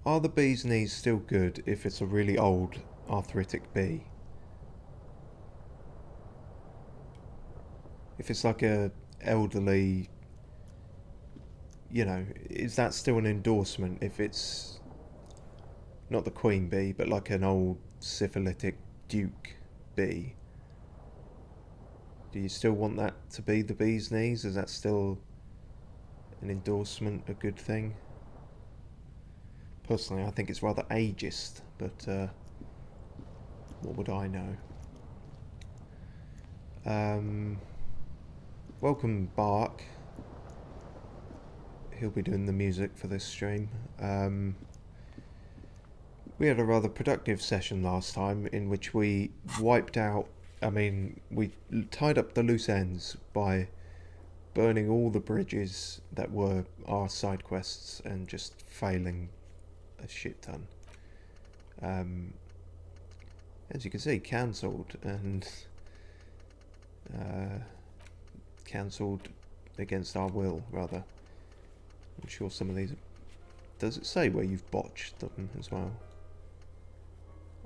Are the bee's knees still good if it's a really old arthritic bee? If it's like a elderly, is that still an endorsement if it's not the queen bee, but like an old syphilitic duke bee? Do you still want that to be the bee's knees? Is that still an endorsement, a good thing? Personally, I think it's rather ageist, but what would I know? Welcome, Bark. He'll be doing the music for this stream. We had a rather productive session last time in which we wiped out, we tied up the loose ends by burning all the bridges that were our side quests and just failing a shit ton. As you can see, cancelled and cancelled against our will, rather. I'm sure some of these... Does it say where you've botched them as well?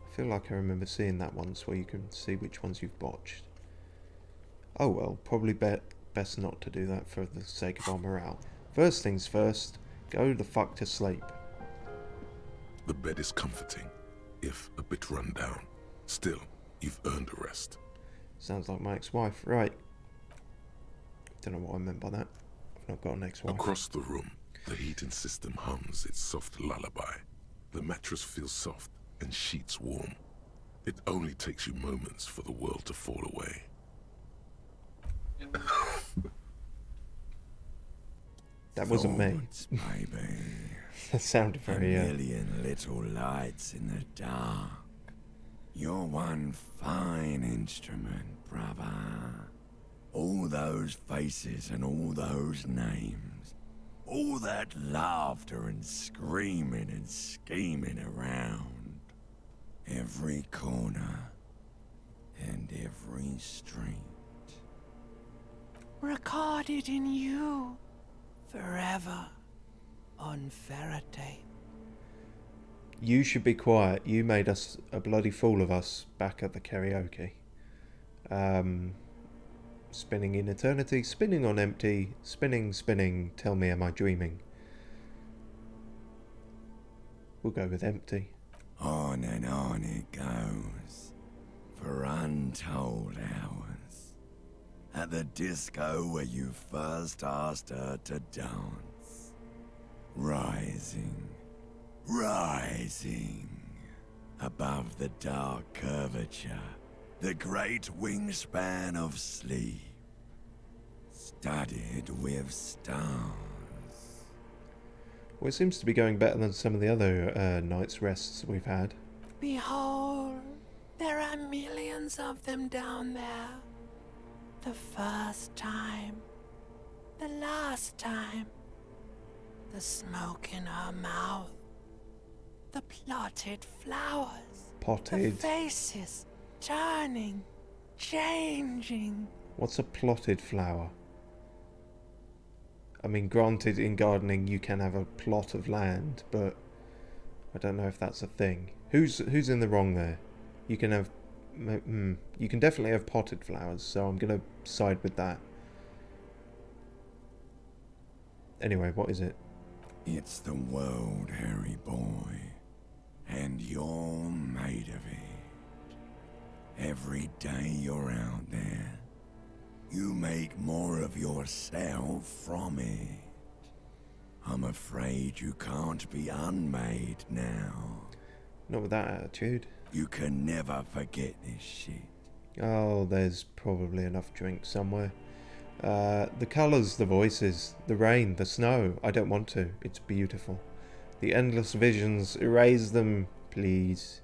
I feel like I remember seeing that once, where you can see which ones you've botched. Oh well, probably best not to do that for the sake of our morale. First things first, go the fuck to sleep. The bed is comforting, if a bit run down. Still, you've earned a rest. Sounds like my ex-wife. Right. Don't know what I meant by that. I've not got an ex-wife. Across the room, the heating system hums its soft lullaby. The mattress feels soft and sheets warm. It only takes you moments for the world to fall away. That wasn't me. Baby. That sounded very... A million little lights in the dark. You're one fine instrument, brother. All those faces and all those names. All that laughter and screaming and scheming around. Every corner and every street. Recorded in you forever on ferrotape. You should be quiet. You made us a bloody fool of us back at the karaoke. Spinning in eternity, spinning on empty, spinning, spinning, tell me am I dreaming? We'll go with empty. On and on it goes, for untold hours. At the disco where you first asked her to dance. Rising, rising, above the dark curvature, the great wingspan of sleep, studded with stars. Well, it seems to be going better than some of the other night's rests we've had. Behold, there are millions of them down there. The first time, the last time, the smoke in her mouth, the plotted flowers, Potted. the faces turning, changing. What's a plotted flower? I mean, granted, in gardening you can have a plot of land, but I don't know if that's a thing. Who's in the wrong there? You can have... you can definitely have potted flowers, so I'm going to side with that. Anyway, what is it? It's the world, Harry boy, and you're made of it. Every day you're out there, you make more of yourself from it. I'm afraid you can't be unmade now. Not with that attitude. You can never forget this shit. Oh, there's probably enough drink somewhere. The colours, the voices, the rain, the snow. I don't want to. It's beautiful. The endless visions. Erase them, please.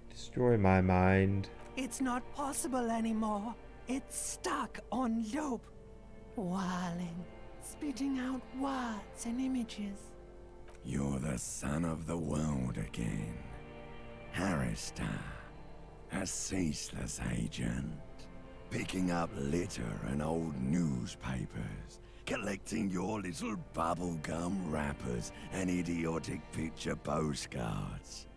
Destroy my mind. It's not possible anymore. It's stuck on loop, whirling, spitting out words and images. You're the son of the world again. Harrister, a ceaseless agent, picking up litter and old newspapers collecting your little bubblegum wrappers and idiotic picture postcards.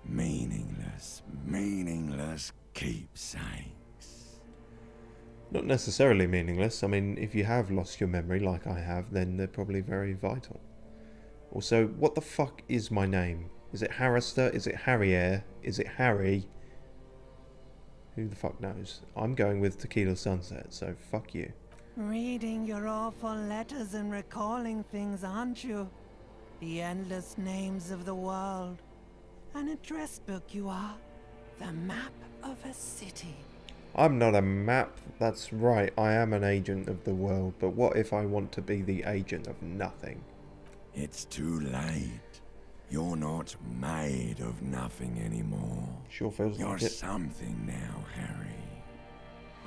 Meaningless, meaningless keepsakes. Not necessarily meaningless. I mean, if you have lost your memory like I have, then they're probably very vital. Also, what the fuck is my name? Is it Harrister? Is it Harrier? Is it Harry? Who the fuck knows? I'm going with Tequila Sunset, so fuck you. Reading your awful letters and recalling things, aren't you? The endless names of the world. An address book you are. The map of a city. I'm not a map. That's right, I am an agent of the world. But what if I want to be the agent of nothing? It's too late. You're not made of nothing anymore. Sure feels You're like it. something now, Harry.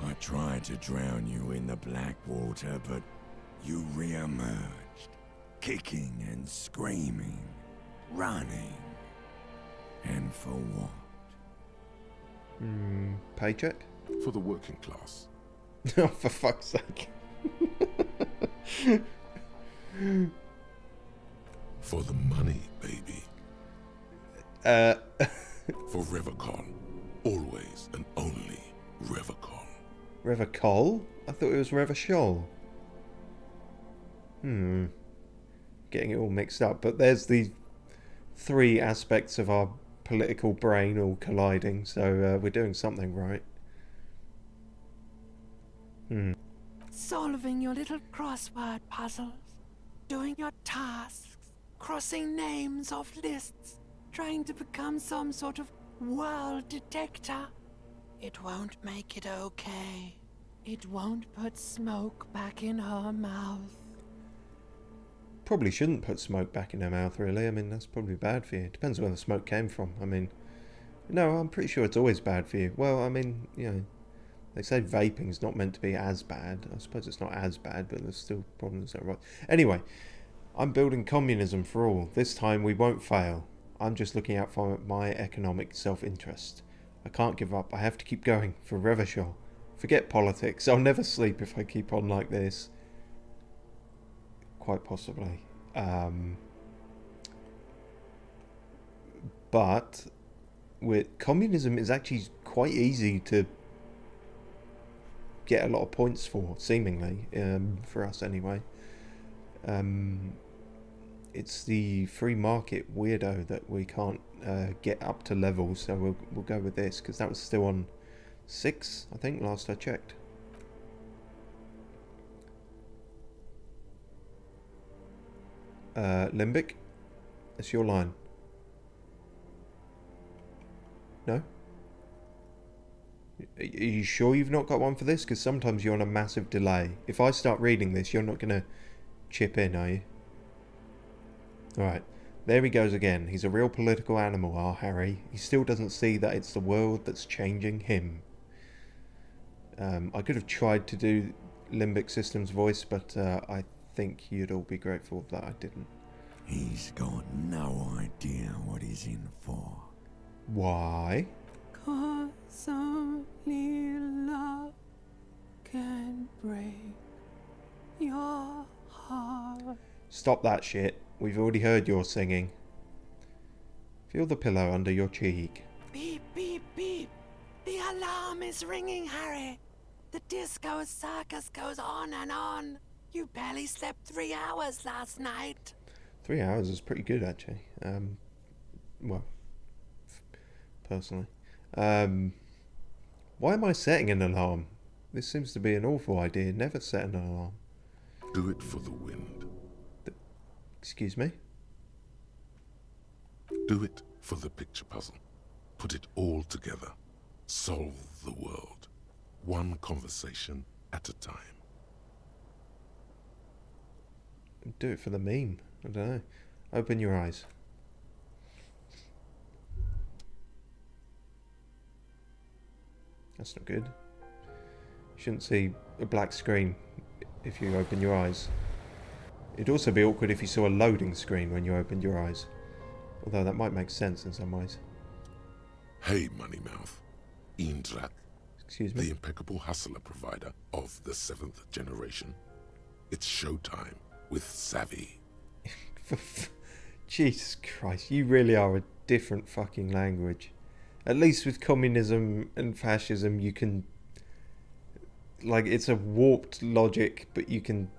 I tried to drown you in the black water, but you re-emerged, kicking and screaming, running. And for what? Paycheck? For the working class. Oh, for fuck's sake. For the money, baby. For Revacon. Always and only Revacon. Revacol? I thought it was Revachol. Getting it all mixed up. But there's the three aspects of our political brain all colliding, so we're doing something right. Solving your little crossword puzzles. Doing your tasks. Crossing names off lists. Trying to become some sort of world detector. It won't make it okay. It won't put smoke back in her mouth. Probably shouldn't put smoke back in her mouth, really. I mean, that's probably bad for you. Depends where the smoke came from. I mean, no, I'm pretty sure it's always bad for you. Well, I mean, you know, they say vaping's not meant to be as bad. I suppose it's not as bad, but there's still problems that are right. Anyway, I'm building communism for all. This time we won't fail. I'm just looking out for my economic self-interest. I can't give up. I have to keep going for Revachol. Forget politics. I'll never sleep if I keep on like this. Quite possibly. But with communism is actually quite easy to get a lot of points for, seemingly, for us anyway. It's the free market weirdo that we can't get up to level, so we'll go with this because that was still on 6, I think, last I checked. Limbic, it's your line. No? Are you sure you've not got one for this? Because sometimes you're on a massive delay. If I start reading this, you're not going to chip in, are you? Alright, there he goes again. He's a real political animal, our Harry. He still doesn't see that it's the world that's changing him. I could have tried to do Limbic System's voice, but I think you'd all be grateful that I didn't. He's got no idea what he's in for. Why? 'Cause only love can break your heart. Stop that shit. We've already heard your singing. Feel the pillow under your cheek. Beep, beep, beep. The alarm is ringing, Harry. The disco circus goes on and on. You barely slept 3 hours last night. 3 hours is pretty good, actually. Well, personally. Why am I setting an alarm? This seems to be an awful idea. Never set an alarm. Do it for the wind. Excuse me? Do it for the picture puzzle. Put it all together. Solve the world. One conversation at a time. Do it for the meme. I don't know. Open your eyes. That's not good. You shouldn't see a black screen if you open your eyes. It'd also be awkward if you saw a loading screen when you opened your eyes. Although that might make sense in some ways. Hey, Moneymouth. Indrat, Excuse the me? impeccable hustler provider of the 7th generation. It's showtime with Savvy. Jesus Christ, you really are a different fucking language. At least with communism and fascism, you can... Like, it's a warped logic, but you can...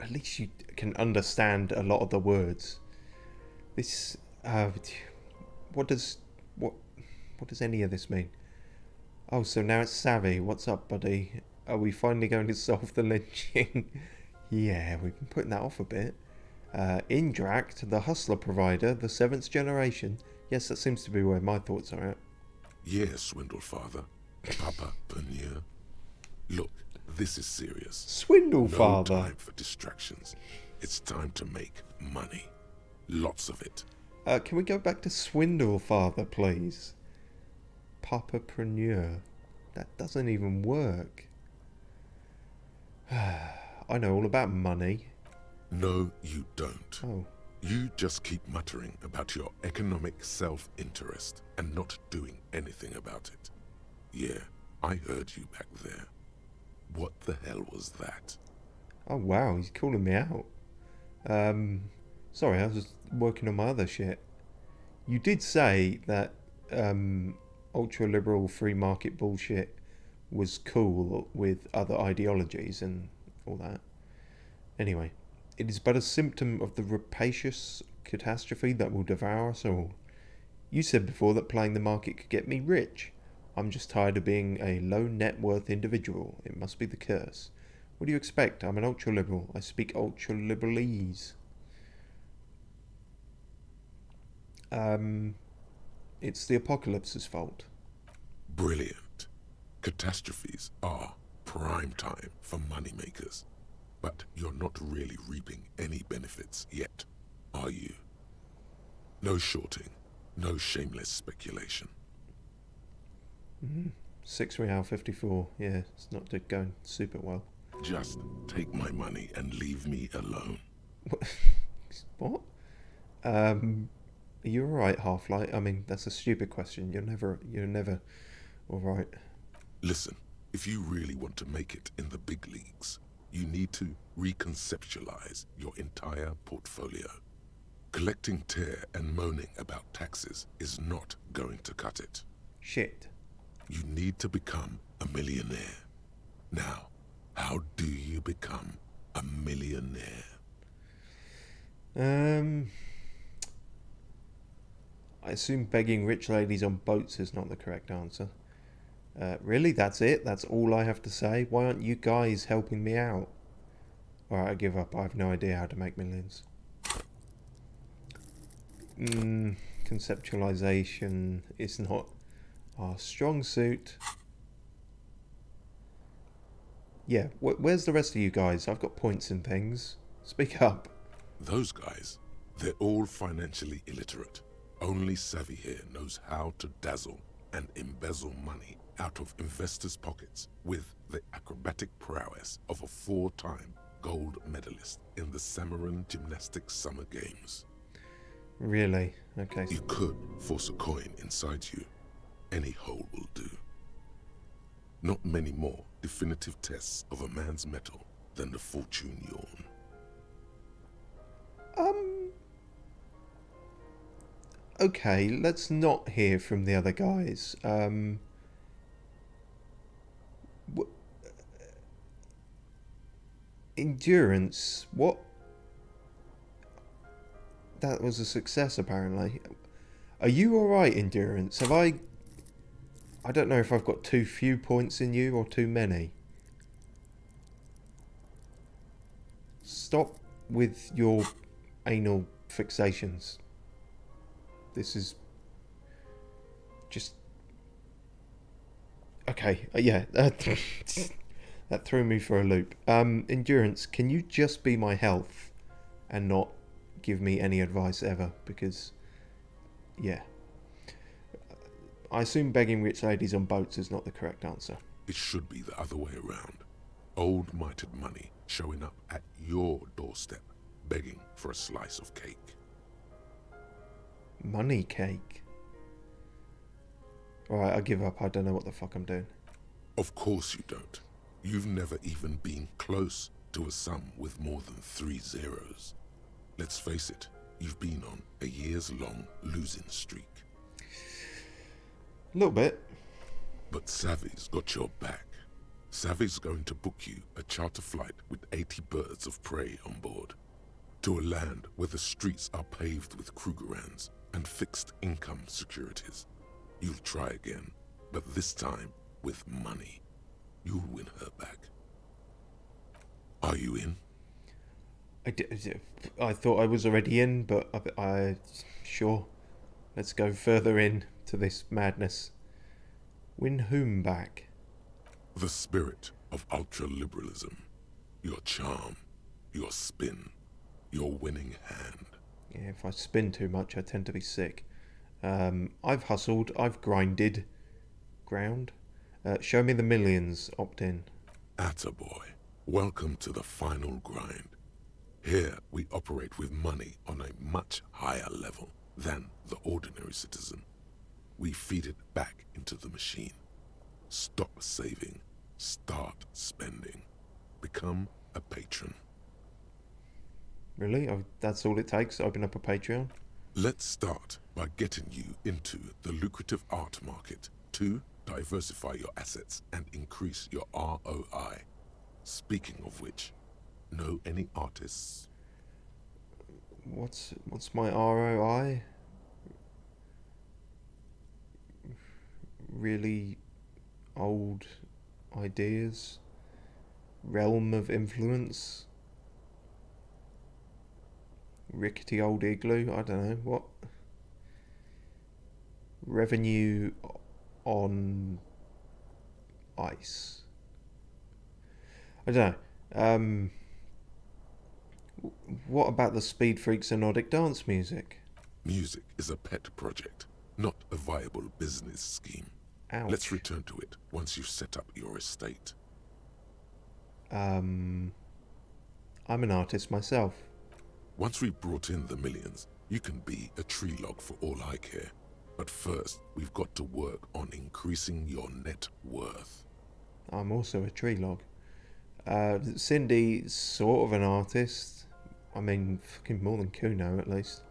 At least you can understand a lot of the words. This... What does any of this mean? Oh, so now it's Savvy. What's up, buddy? Are we finally going to solve the lynching? Yeah, we've been putting that off a bit. Indract, the hustler provider, the 7th generation. Yes, that seems to be where my thoughts are at. Yes, Swindle Father. Papa Panier. Look, this is serious. Swindle Father. No time for distractions. It's time to make money. Lots of it. Can we go back to Swindle Father, please? Papapreneur. That doesn't even work. I know all about money. No, you don't. Oh. You just keep muttering about your economic self-interest and not doing anything about it. Yeah, I heard you back there. What the hell was that? Oh wow, he's calling me out. Sorry, I was working on my other shit. You did say that ultra-liberal free market bullshit was cool with other ideologies and all that. Anyway, it is but a symptom of the rapacious catastrophe that will devour us all. You said before that playing the market could get me rich. I'm just tired of being a low net worth individual. It must be the curse. What do you expect? I'm an ultra-liberal. I speak ultra-liberalese. It's the apocalypse's fault. Brilliant. Catastrophes are prime time for moneymakers. But you're not really reaping any benefits yet, are you? No shorting, no shameless speculation. 6 Real 54. Yeah, it's not going super well. Just take my money and leave me alone. What? Are you alright, Half-Light? I mean, that's a stupid question. You're never alright. Listen, if you really want to make it in the big leagues, you need to reconceptualize your entire portfolio. Collecting tear and moaning about taxes is not going to cut it. Shit. You need to become a millionaire. Now, how do you become a millionaire? I assume begging rich ladies on boats is not the correct answer. Really? That's it? That's all I have to say? Why aren't you guys helping me out? Alright, I give up. I have no idea how to make millions. Conceptualization is not our strong suit. Yeah, where's the rest of you guys? I've got points and things. Speak up. Those guys, they're all financially illiterate. Only Savvy here knows how to dazzle and embezzle money out of investors' pockets with the acrobatic prowess of a 4-time gold medalist in the Samaran Gymnastics Summer Games. Really? Okay. You could force a coin inside you. Any hole will do. Not many more definitive tests of a man's mettle than the fortune yawn. Okay, let's not hear from the other guys. Endurance, what? That was a success, apparently. Are you alright, Endurance? Have I don't know if I've got too few points in you or too many. Stop with your anal fixations. This is just... Okay, yeah, that threw me for a loop. Endurance, can you just be my health and not give me any advice ever? Because, yeah. I assume begging rich ladies on boats is not the correct answer. It should be the other way around. Old mitred money showing up at your doorstep, begging for a slice of cake. Money cake? Alright, I give up. I don't know what the fuck I'm doing. Of course you don't. You've never even been close to a sum with more than 3 zeros. Let's face it, you've been on a years-long losing streak. A little bit. But Savvy's got your back. Savvy's going to book you a charter flight with 80 birds of prey on board. To a land where the streets are paved with Krugerrands and fixed income securities. You'll try again, but this time with money. You'll win her back. Are you in? I thought I was already in, but sure. Let's go further in to this madness. Win whom back? The spirit of ultra-liberalism. Your charm. Your spin. Your winning hand. Yeah, if I spin too much, I tend to be sick. I've hustled. I've grinded. Ground. Show me the millions. Opt in. Attaboy. Welcome to the final grind. Here we operate with money on a much higher level than the ordinary citizen. We feed it back into the machine. Stop saving. Start spending. Become a patron. Really? That's all it takes? Open up a Patreon? Let's start by getting you into the lucrative art market to diversify your assets and increase your ROI. Speaking of which, know any artists? What's my ROI? Really old ideas? Realm of influence? Rickety old igloo? I don't know. What? Revenue on ice? I don't know. What about the Speed Freaks and Nordic dance music? Music is a pet project, not a viable business scheme. Ouch. Let's return to it once you've set up your estate. I'm an artist myself. Once we've brought in the millions, you can be a tree log for all I care. But first, we've got to work on increasing your net worth. I'm also a tree log. Cindy's sort of an artist. I mean, fucking more than Kuno, at least.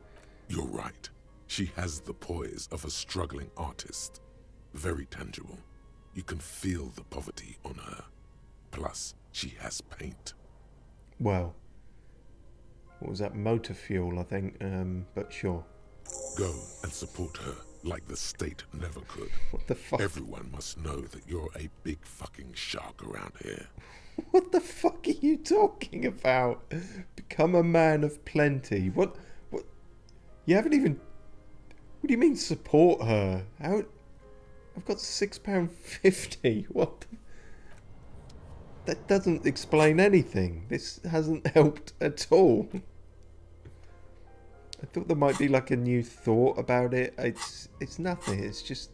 You're right. She has the poise of a struggling artist. Very tangible. You can feel the poverty on her. Plus, she has paint. Well, what was that? Motor fuel, I think. But sure. Go and support her like the state never could. What the fuck? Everyone must know that you're a big fucking shark around here. What the fuck are you talking about? Become a man of plenty. What? You haven't even... What do you mean support her? How... I've got £6.50. What the... That doesn't explain anything. This hasn't helped at all. I thought there might be like a new thought about it. It's nothing. It's just...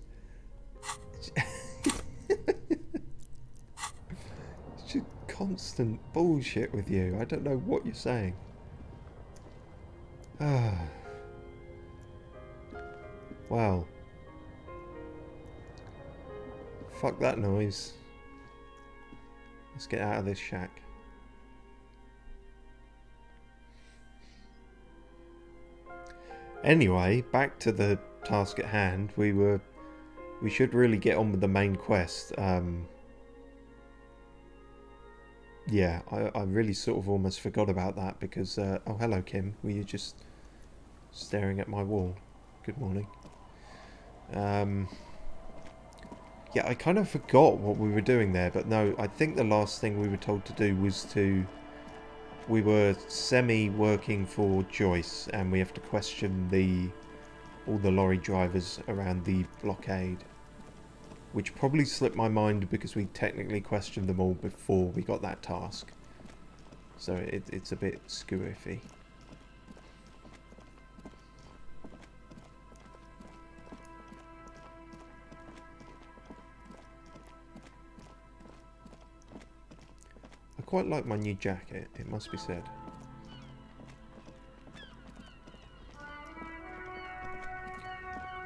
It's just constant bullshit with you. I don't know what you're saying. Wow. Fuck that noise. Let's get out of this shack. Anyway, back to the task at hand. We should really get on with the main quest. Yeah, I really sort of almost forgot about that because... oh, hello, Kim. Were you just staring at my wall? Good morning. Yeah, I kind of forgot what we were doing there, but no, I think the last thing we were told to do was to... We were semi-working for Joyce, and we have to question all the lorry drivers around the blockade. Which probably slipped my mind because we technically questioned them all before we got that task. So it's a bit skew-iffy. I quite like my new jacket, it must be said.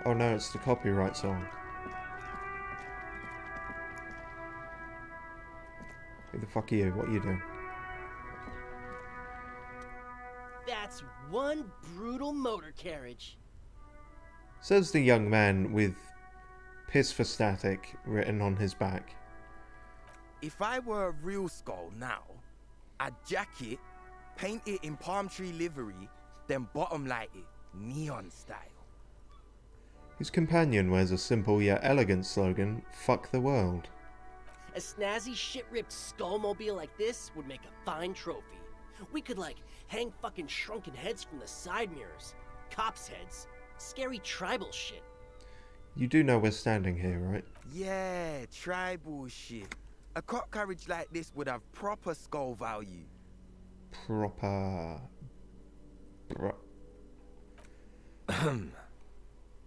Oh no, it's the copyright song. Who the fuck are you? What are you doing? one brutal motor carriage. Says the young man with "piss for static" written on his back. If I were a real skull now, I'd jack it, paint it in palm tree livery, then bottom light it, neon style. His companion wears a simple yet elegant slogan, "Fuck the world." A snazzy shit-ripped skullmobile like this would make a fine trophy. We could, like, hang fucking shrunken heads from the side mirrors. Cops' heads. Scary tribal shit. You do know we're standing here, right? Yeah, tribal shit. A cop carriage like this would have proper skull value. Proper...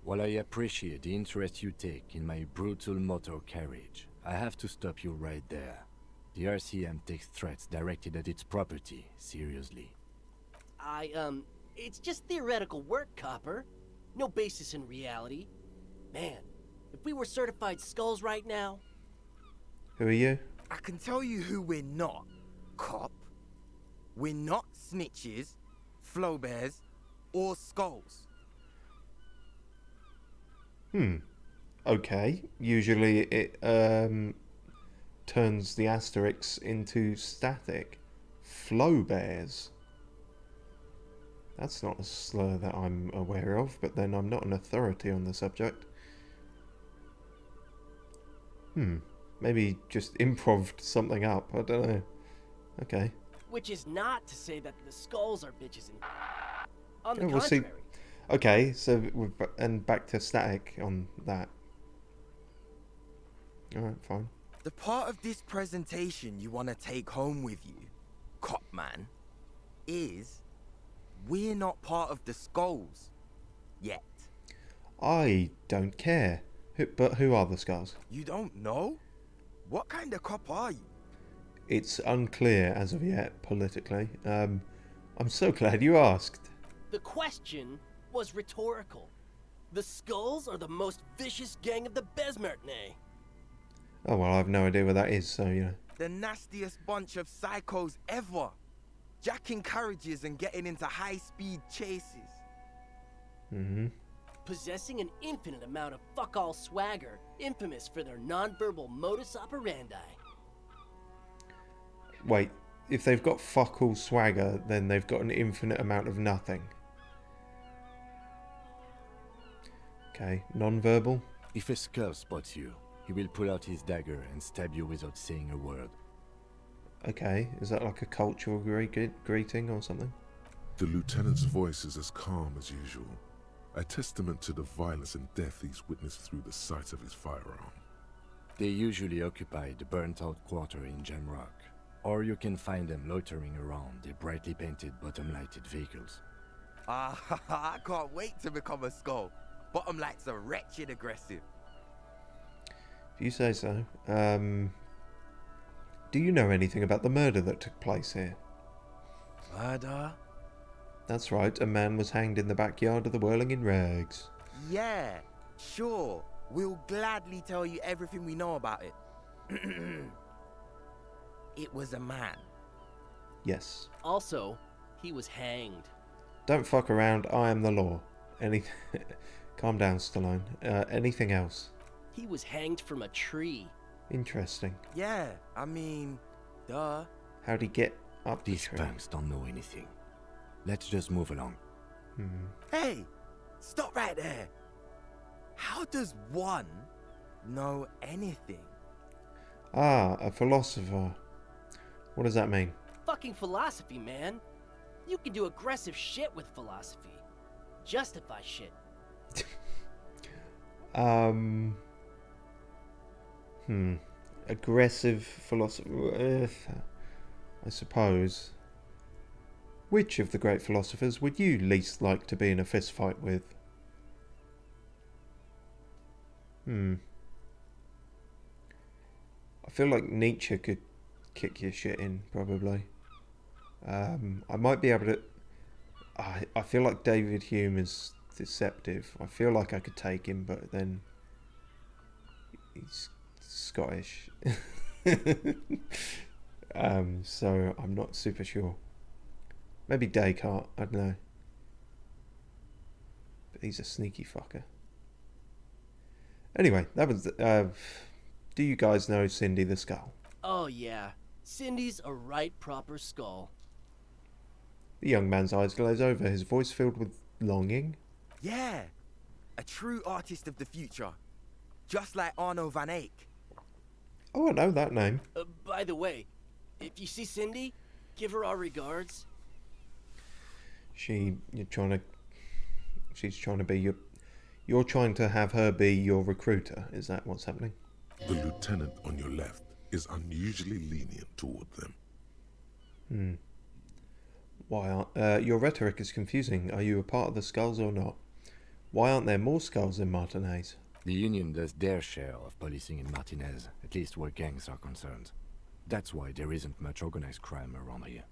While I appreciate the interest you take in my brutal motor carriage, I have to stop you right there. The RCM takes threats directed at its property seriously. It's just theoretical work, Copper. No basis in reality. Man, if we were certified skulls right now... Who are you? I can tell you who we're not, cop. We're not snitches, flow bears, or skulls. Okay. Usually it turns the asterisks into static. Flow bears. That's not a slur that I'm aware of, but then I'm not an authority on the subject. Maybe just improved something up. I don't know. Okay. Which is not to say that the skulls are bitches and... On the Yeah, we'll see. contrary. Okay, so and back to static on that. Alright, fine. The part of this presentation you want to take home with you, cop man, is we're not part of the skulls yet. I don't care. But who are the skulls? You don't know? What kind of cop are you? It's unclear as of yet, politically. I'm so glad you asked. The question was rhetorical. The skulls are the most vicious gang of the Besmertnay. Oh, well, I have no idea what that is, so, you know. The nastiest bunch of psychos ever. Jacking carriages and getting into high-speed chases. Possessing an infinite amount of fuck-all swagger, infamous for their non-verbal modus operandi. Wait, if they've got fuck all swagger, then they've got an infinite amount of nothing. Okay, non-verbal? If a skull spots you, he will pull out his dagger and stab you without saying a word. Okay, is that like a cultural greeting or something? The lieutenant's voice is as calm as usual, a testament to the violence and death he's witnessed through the sight of his firearm. They usually occupy the burnt-out quarter in Jamrock, or you can find them loitering around their brightly painted bottom-lighted vehicles. I can't wait to become a skull. Bottom lights are wretched aggressive. If you say so. Do you know anything about the murder that took place here? Murder? That's right, a man was hanged in the backyard of the Whirling in Rags. Yeah, sure. We'll gladly tell you everything we know about it. It was a man. Yes. Also, he was hanged. Don't fuck around, I am the law. Anything... Calm down, Stallone. Anything else? He was hanged from a tree. Interesting. Yeah, I mean, duh. How'd he get up the These tree? punks don't know anything. Let's just move along. Hey, stop right there. How does one know anything? Ah, a philosopher. What does that mean? Fucking philosophy, man. You can do aggressive shit with philosophy. Justify shit. Aggressive philosopher. I suppose. Which of the great philosophers would you least like to be in a fist fight with? I feel like Nietzsche could kick your shit in, probably. I might be able to... I feel like David Hume is deceptive. I feel like I could take him, but then... he's Scottish. So I'm not super sure. Maybe Descartes, I don't know. He's a sneaky fucker. Anyway, that was... do you guys know Cindy the Skull? Oh yeah, Cindy's a right proper skull. The young man's eyes glaze over, his voice filled with longing. Yeah, a true artist of the future. Just like Arno van Eyck. Oh, I know that name. By the way, if you see Cindy, give her our regards. She's trying to be your... You're trying to have her be your recruiter. Is that what's happening? The lieutenant on your left is unusually lenient toward them. Why aren't... your rhetoric is confusing. Are you a part of the Skulls or not? Why aren't there more Skulls in Martinez? The Union does their share of policing in Martinez, at least where gangs are concerned. That's why there isn't much organized crime around here.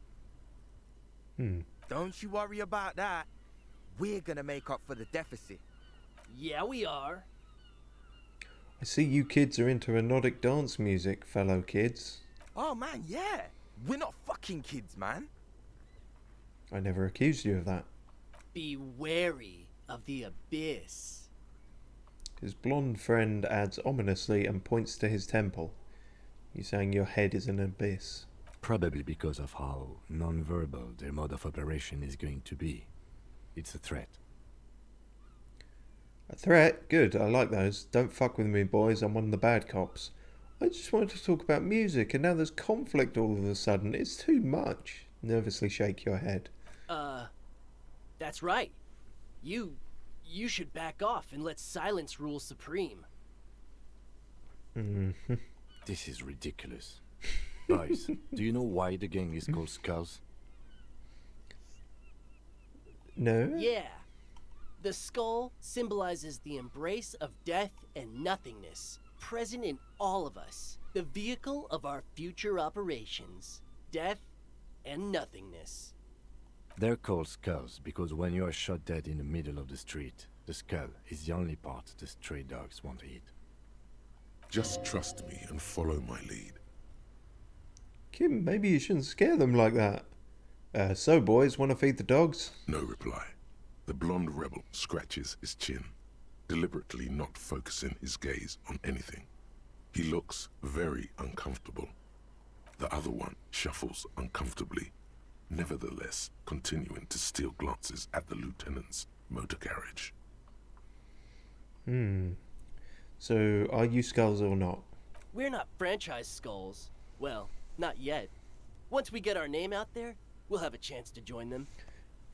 Don't you worry about that. We're gonna make up for the deficit. Yeah, we are. I see you kids are into erotic dance music, fellow kids. Oh man, yeah. We're not fucking kids, man. I never accused you of that. Be wary of the abyss. His blonde friend adds ominously and points to his temple. You saying your head is an abyss? Probably because of how non-verbal their mode of operation is going to be. It's a threat. A threat? Good, I like those. Don't fuck with me, boys. I'm one of the bad cops. I just wanted to talk about music, and now there's conflict all of a sudden. It's too much. Nervously shake your head. That's right. You should back off and let silence rule supreme. This is ridiculous. Guys, do you know why the gang is called Skulls? No? Yeah. The skull symbolizes the embrace of death and nothingness, present in all of us. The vehicle of our future operations. Death and nothingness. They're called Skulls because when you are shot dead in the middle of the street, the skull is the only part the stray dogs want to eat. Just trust me and follow my lead. Kim, maybe you shouldn't scare them like that. So boys, want to feed the dogs? No reply. The blonde rebel scratches his chin, deliberately not focusing his gaze on anything. He looks very uncomfortable. The other one shuffles uncomfortably, nevertheless continuing to steal glances at the lieutenant's motor carriage. So, are you Skulls or not? We're not franchise skulls. Well, not yet. Once we get our name out there, we'll have a chance to join them.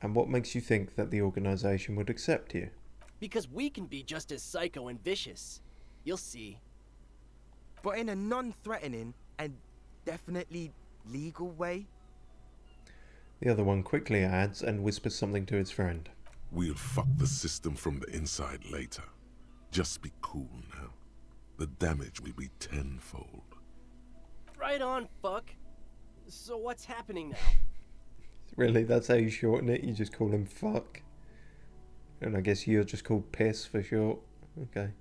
And what makes you think that the organization would accept you? Because we can be just as psycho and vicious. You'll see. But in a non-threatening and definitely legal way. The other one quickly adds and whispers something to his friend. We'll fuck the system from the inside later. Just be cool now. The damage will be tenfold. Right on, fuck. So what's happening now? Really, that's how you shorten it? You just call him fuck? And I guess you're just called piss for short? Okay.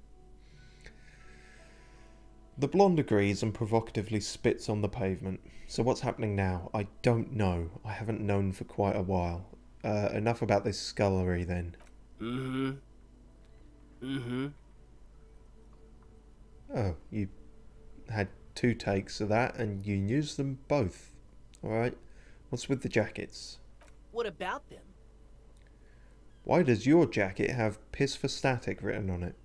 The blonde agrees and provocatively spits on the pavement. So what's happening now? I don't know. I haven't known for quite a while. Enough about this scullery then. Oh, you had 2 takes of that and you used them both. Alright. What's with the jackets? What about them? Why does your jacket have piss for static written on it?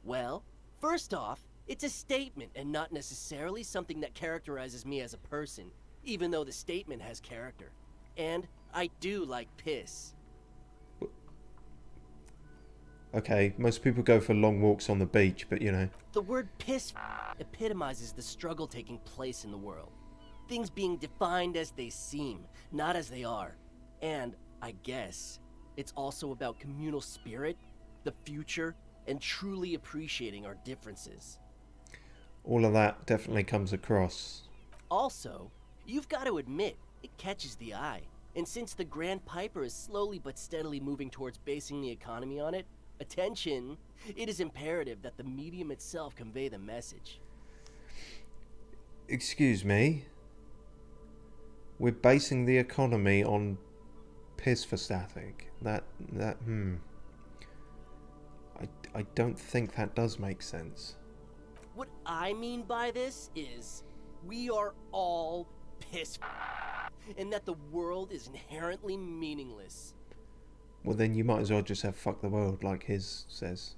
Well, first off, it's a statement and not necessarily something that characterizes me as a person, even though the statement has character. And I do like piss. Okay, most people go for long walks on the beach, but you know. The word piss epitomizes the struggle taking place in the world. Things being defined as they seem, not as they are. And, I guess, it's also about communal spirit, the future, and truly appreciating our differences. All of that definitely comes across. Also, you've got to admit, it catches the eye. And since the Grand Piper is slowly but steadily moving towards basing the economy on it, attention, it is imperative that the medium itself convey the message. Excuse me? We're basing the economy on piss for static. I don't think that does make sense. What I mean by this is, we are all pissed, and that the world is inherently meaningless. Well, then you might as well just have fuck the world, like his says.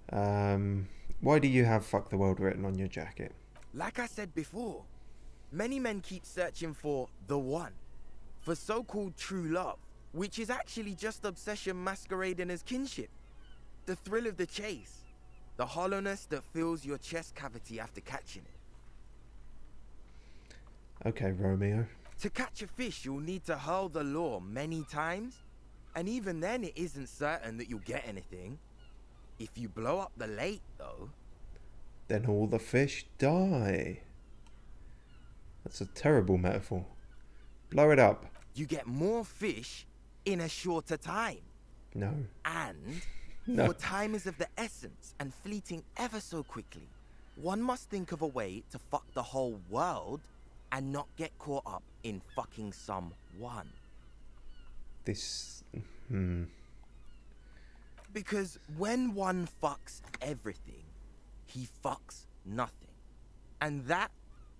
Why do you have fuck the world written on your jacket? Like I said before, many men keep searching for the one, for so-called true love, which is actually just obsession masquerading as kinship. The thrill of the chase, the hollowness that fills your chest cavity after catching it. Okay, Romeo. To catch a fish, you'll need to hurl the lure many times, and even then it isn't certain that you'll get anything. If you blow up the lake, though... Then all the fish die. That's a terrible metaphor. Blow it up. You get more fish in a shorter time. No. And, No. for time is of the essence and fleeting ever so quickly, one must think of a way to fuck the whole world and not get caught up in fucking someone. This... Because when one fucks everything, he fucks nothing. And that,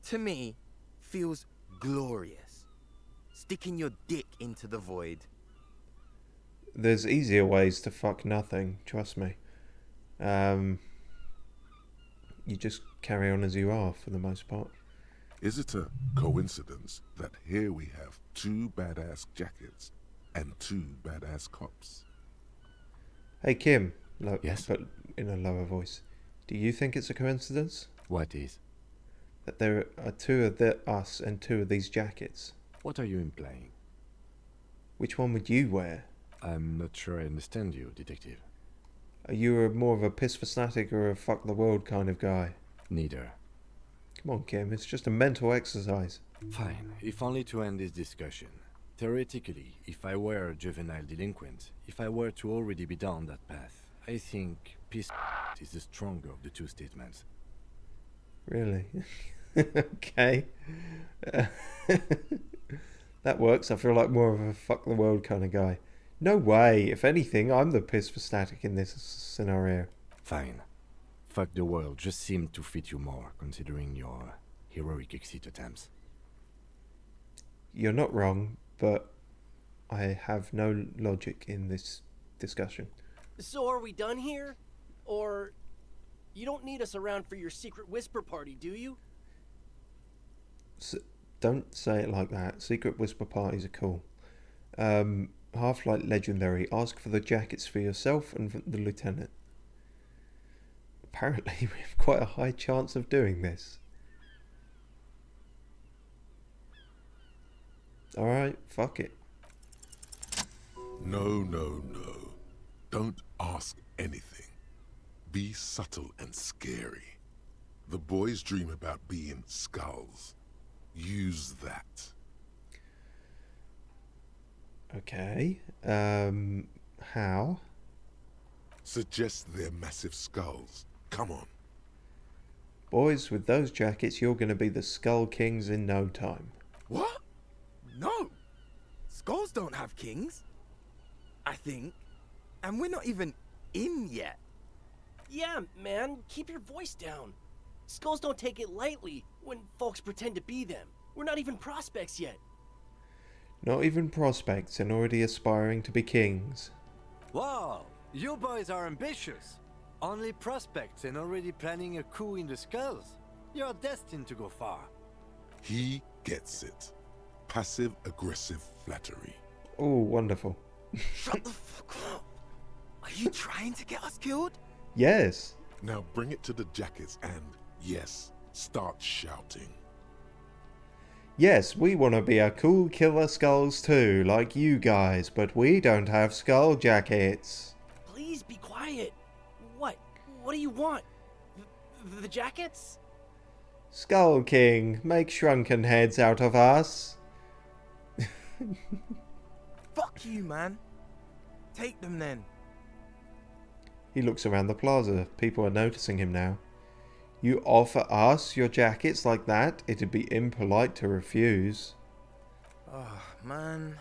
to me, feels glorious. Sticking your dick into the void. There's easier ways to fuck nothing, trust me. You just carry on as you are for the most part. Is it a coincidence that here we have 2 badass jackets and 2 badass cops? Hey Kim, Yes? but in a lower voice. Do you think it's a coincidence What is? that there are 2 of us and 2 of these jackets? What are you implying? Which one would you wear? I'm not sure I understand you, detective. Are you more of a piss for static or a fuck the world kind of guy? Neither. Come on, Kim, it's just a mental exercise. Fine, if only to end this discussion. Theoretically, if I were a juvenile delinquent, if I were to already be down that path, I think piss is the stronger of the 2 statements. Really? Okay. That works. I feel like more of a fuck the world kind of guy. No way. If anything, I'm the piss for static in this scenario. Fine. Fuck the world just seemed to fit you more, considering your heroic exit attempts. You're not wrong, but I have no logic in this discussion. So are we done here? Or... you don't need us around for your secret whisper party, do you? Don't say it like that. Secret whisper parties are cool. Half-Life Legendary. Ask for the jackets for yourself and for the lieutenant. Apparently, we have quite a high chance of doing this. Alright, fuck it. No, no, no. Don't ask anything. Be subtle and scary. The boys dream about being skulls. Use that. Okay. How? Suggest they're massive skulls. Come on. Boys, with those jackets, you're going to be the Skull Kings in no time. What? No! Skulls don't have kings. I think. And we're not even in yet. Yeah, man, keep your voice down. Skulls don't take it lightly when folks pretend to be them. We're not even prospects yet. Not even prospects and already aspiring to be kings. Wow, you boys are ambitious. Only prospects and already planning a coup in the skulls. You're destined to go far. He gets it. Passive-aggressive flattery. Oh, wonderful. Shut the fuck up. Are you trying to get us killed? Yes. Now bring it to the jackets and, yes, start shouting. Yes, we want to be a cool killer skulls too, like you guys, but we don't have skull jackets. Please be quiet. What? What do you want? The jackets? Skull King, make shrunken heads out of us. Fuck you, man. Take them then. He looks around the plaza. People are noticing him now. You offer us your jackets like that? It'd be impolite to refuse. Oh, man.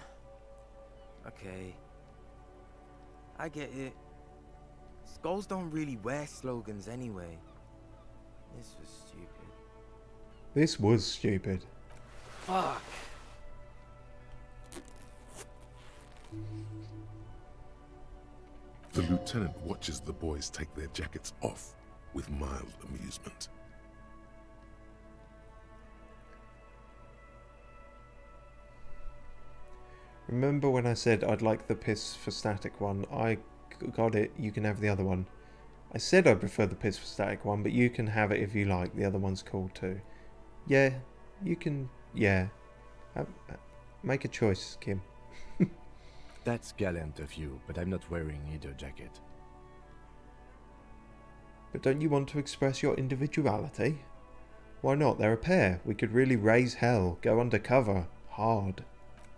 Okay. I get it. Skulls don't really wear slogans anyway. This was stupid. This was stupid. Fuck. The lieutenant watches the boys take their jackets off with mild amusement. Remember when I said I'd like the piss for static one? I got it. You can have the other one. I said I prefer the piss for static one, but you can have it if you like. The other one's cool too. Yeah, you can. Yeah. Make a choice, Kim. That's gallant of you, but I'm not wearing either jacket. But don't you want to express your individuality? Why not? They're a pair. We could really raise hell. Go undercover. Hard.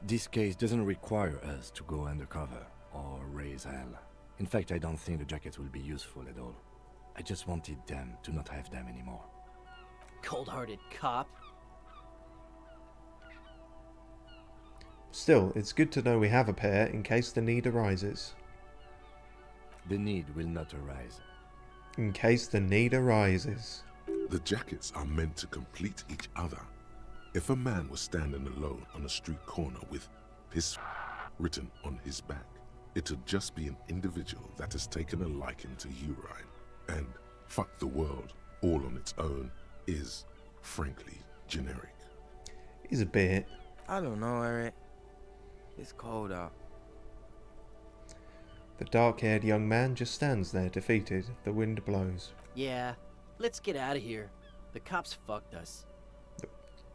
This case doesn't require us to go undercover or raise hell. In fact, I don't think the jacket will be useful at all. I just wanted them to not have them anymore. Cold-hearted cop. Still, it's good to know we have a pair in case the need arises. The need will not arise. In case the need arises. The jackets are meant to complete each other. If a man was standing alone on a street corner with piss written on his back, it'd just be an individual that has taken a liking to urine. And fuck the world all on its own is, frankly, generic. Is a bit. I don't know, Eric. It's cold out. The dark-haired young man just stands there, defeated. The wind blows. Yeah, let's get out of here. The cops fucked us.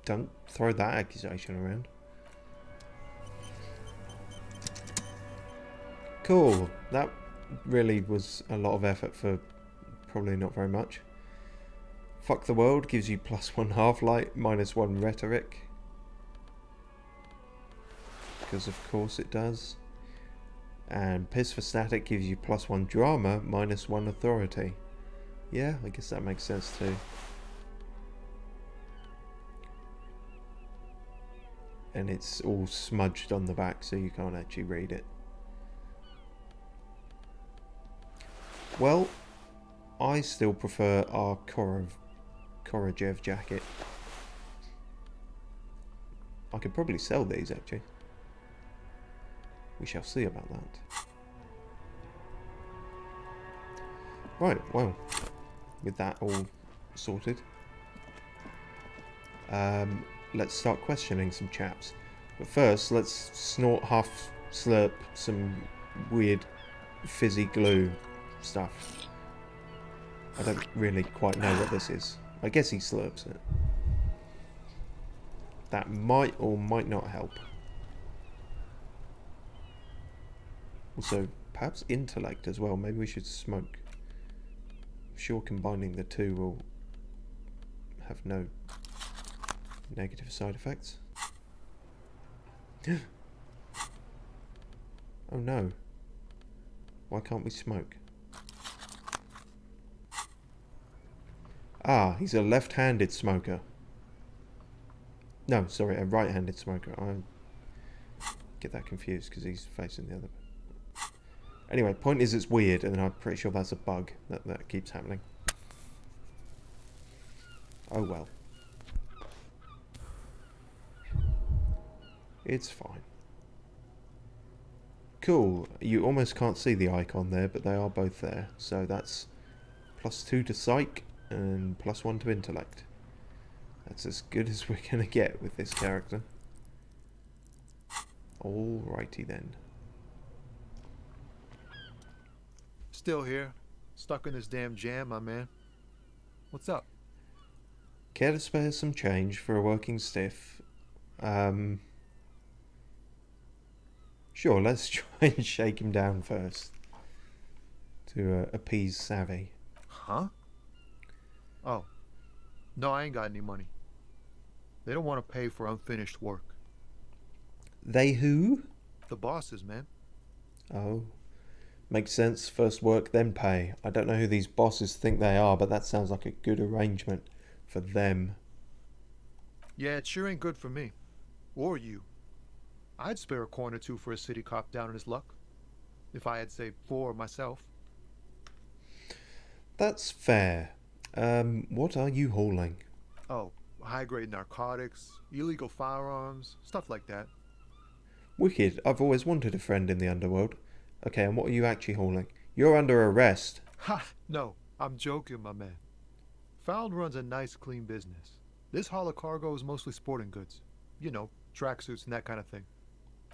Don't throw that accusation around. Cool. That really was a lot of effort for probably not very much. Fuck the world gives you +1 half-light, -1 rhetoric. Because of course it does. And piss for static gives you +1 drama, -1 authority. Yeah, I guess that makes sense too. And it's all smudged on the back so you can't actually read it. Well, I still prefer our Korojev jacket. I could probably sell these actually. We shall see about that. Right, well, with that all sorted, let's start questioning some chaps. But first, let's snort, huff, slurp some weird fizzy glue stuff. I don't really quite know what this is. I guess he slurps it. That might or might not help. Also, perhaps intellect as well. Maybe we should smoke. I'm sure combining the two will have no negative side effects. Oh no. Why can't we smoke? Ah, he's a left-handed smoker. No, sorry, a right-handed smoker. I get that confused because he's facing the other. Anyway, point is it's weird, and I'm pretty sure that's a bug that keeps happening. Oh well. It's fine. Cool. You almost can't see the icon there, but they are both there. So that's +2 to psych and +1 to intellect. That's as good as we're going to get with this character. Alrighty then. Still here, stuck in this damn jam, my man. What's up? Care to spare some change for a working stiff? Sure, let's try and shake him down first. To appease Savvy. Huh? Oh. No, I ain't got any money. They don't want to pay for unfinished work. They who? The bosses, man. Oh. Makes sense. First work, then pay. I don't know who these bosses think they are, but that sounds like a good arrangement for them. Yeah, it sure ain't good for me. Or you. I'd spare a coin or two for a city cop down in his luck. If I had, say, 4 myself. That's fair. What are you hauling? Oh, high-grade narcotics, illegal firearms, stuff like that. Wicked. I've always wanted a friend in the underworld. Okay, and what are you actually hauling? You're under arrest. Ha! No, I'm joking, my man. Found runs a nice, clean business. This haul of cargo is mostly sporting goods. You know, tracksuits and that kind of thing.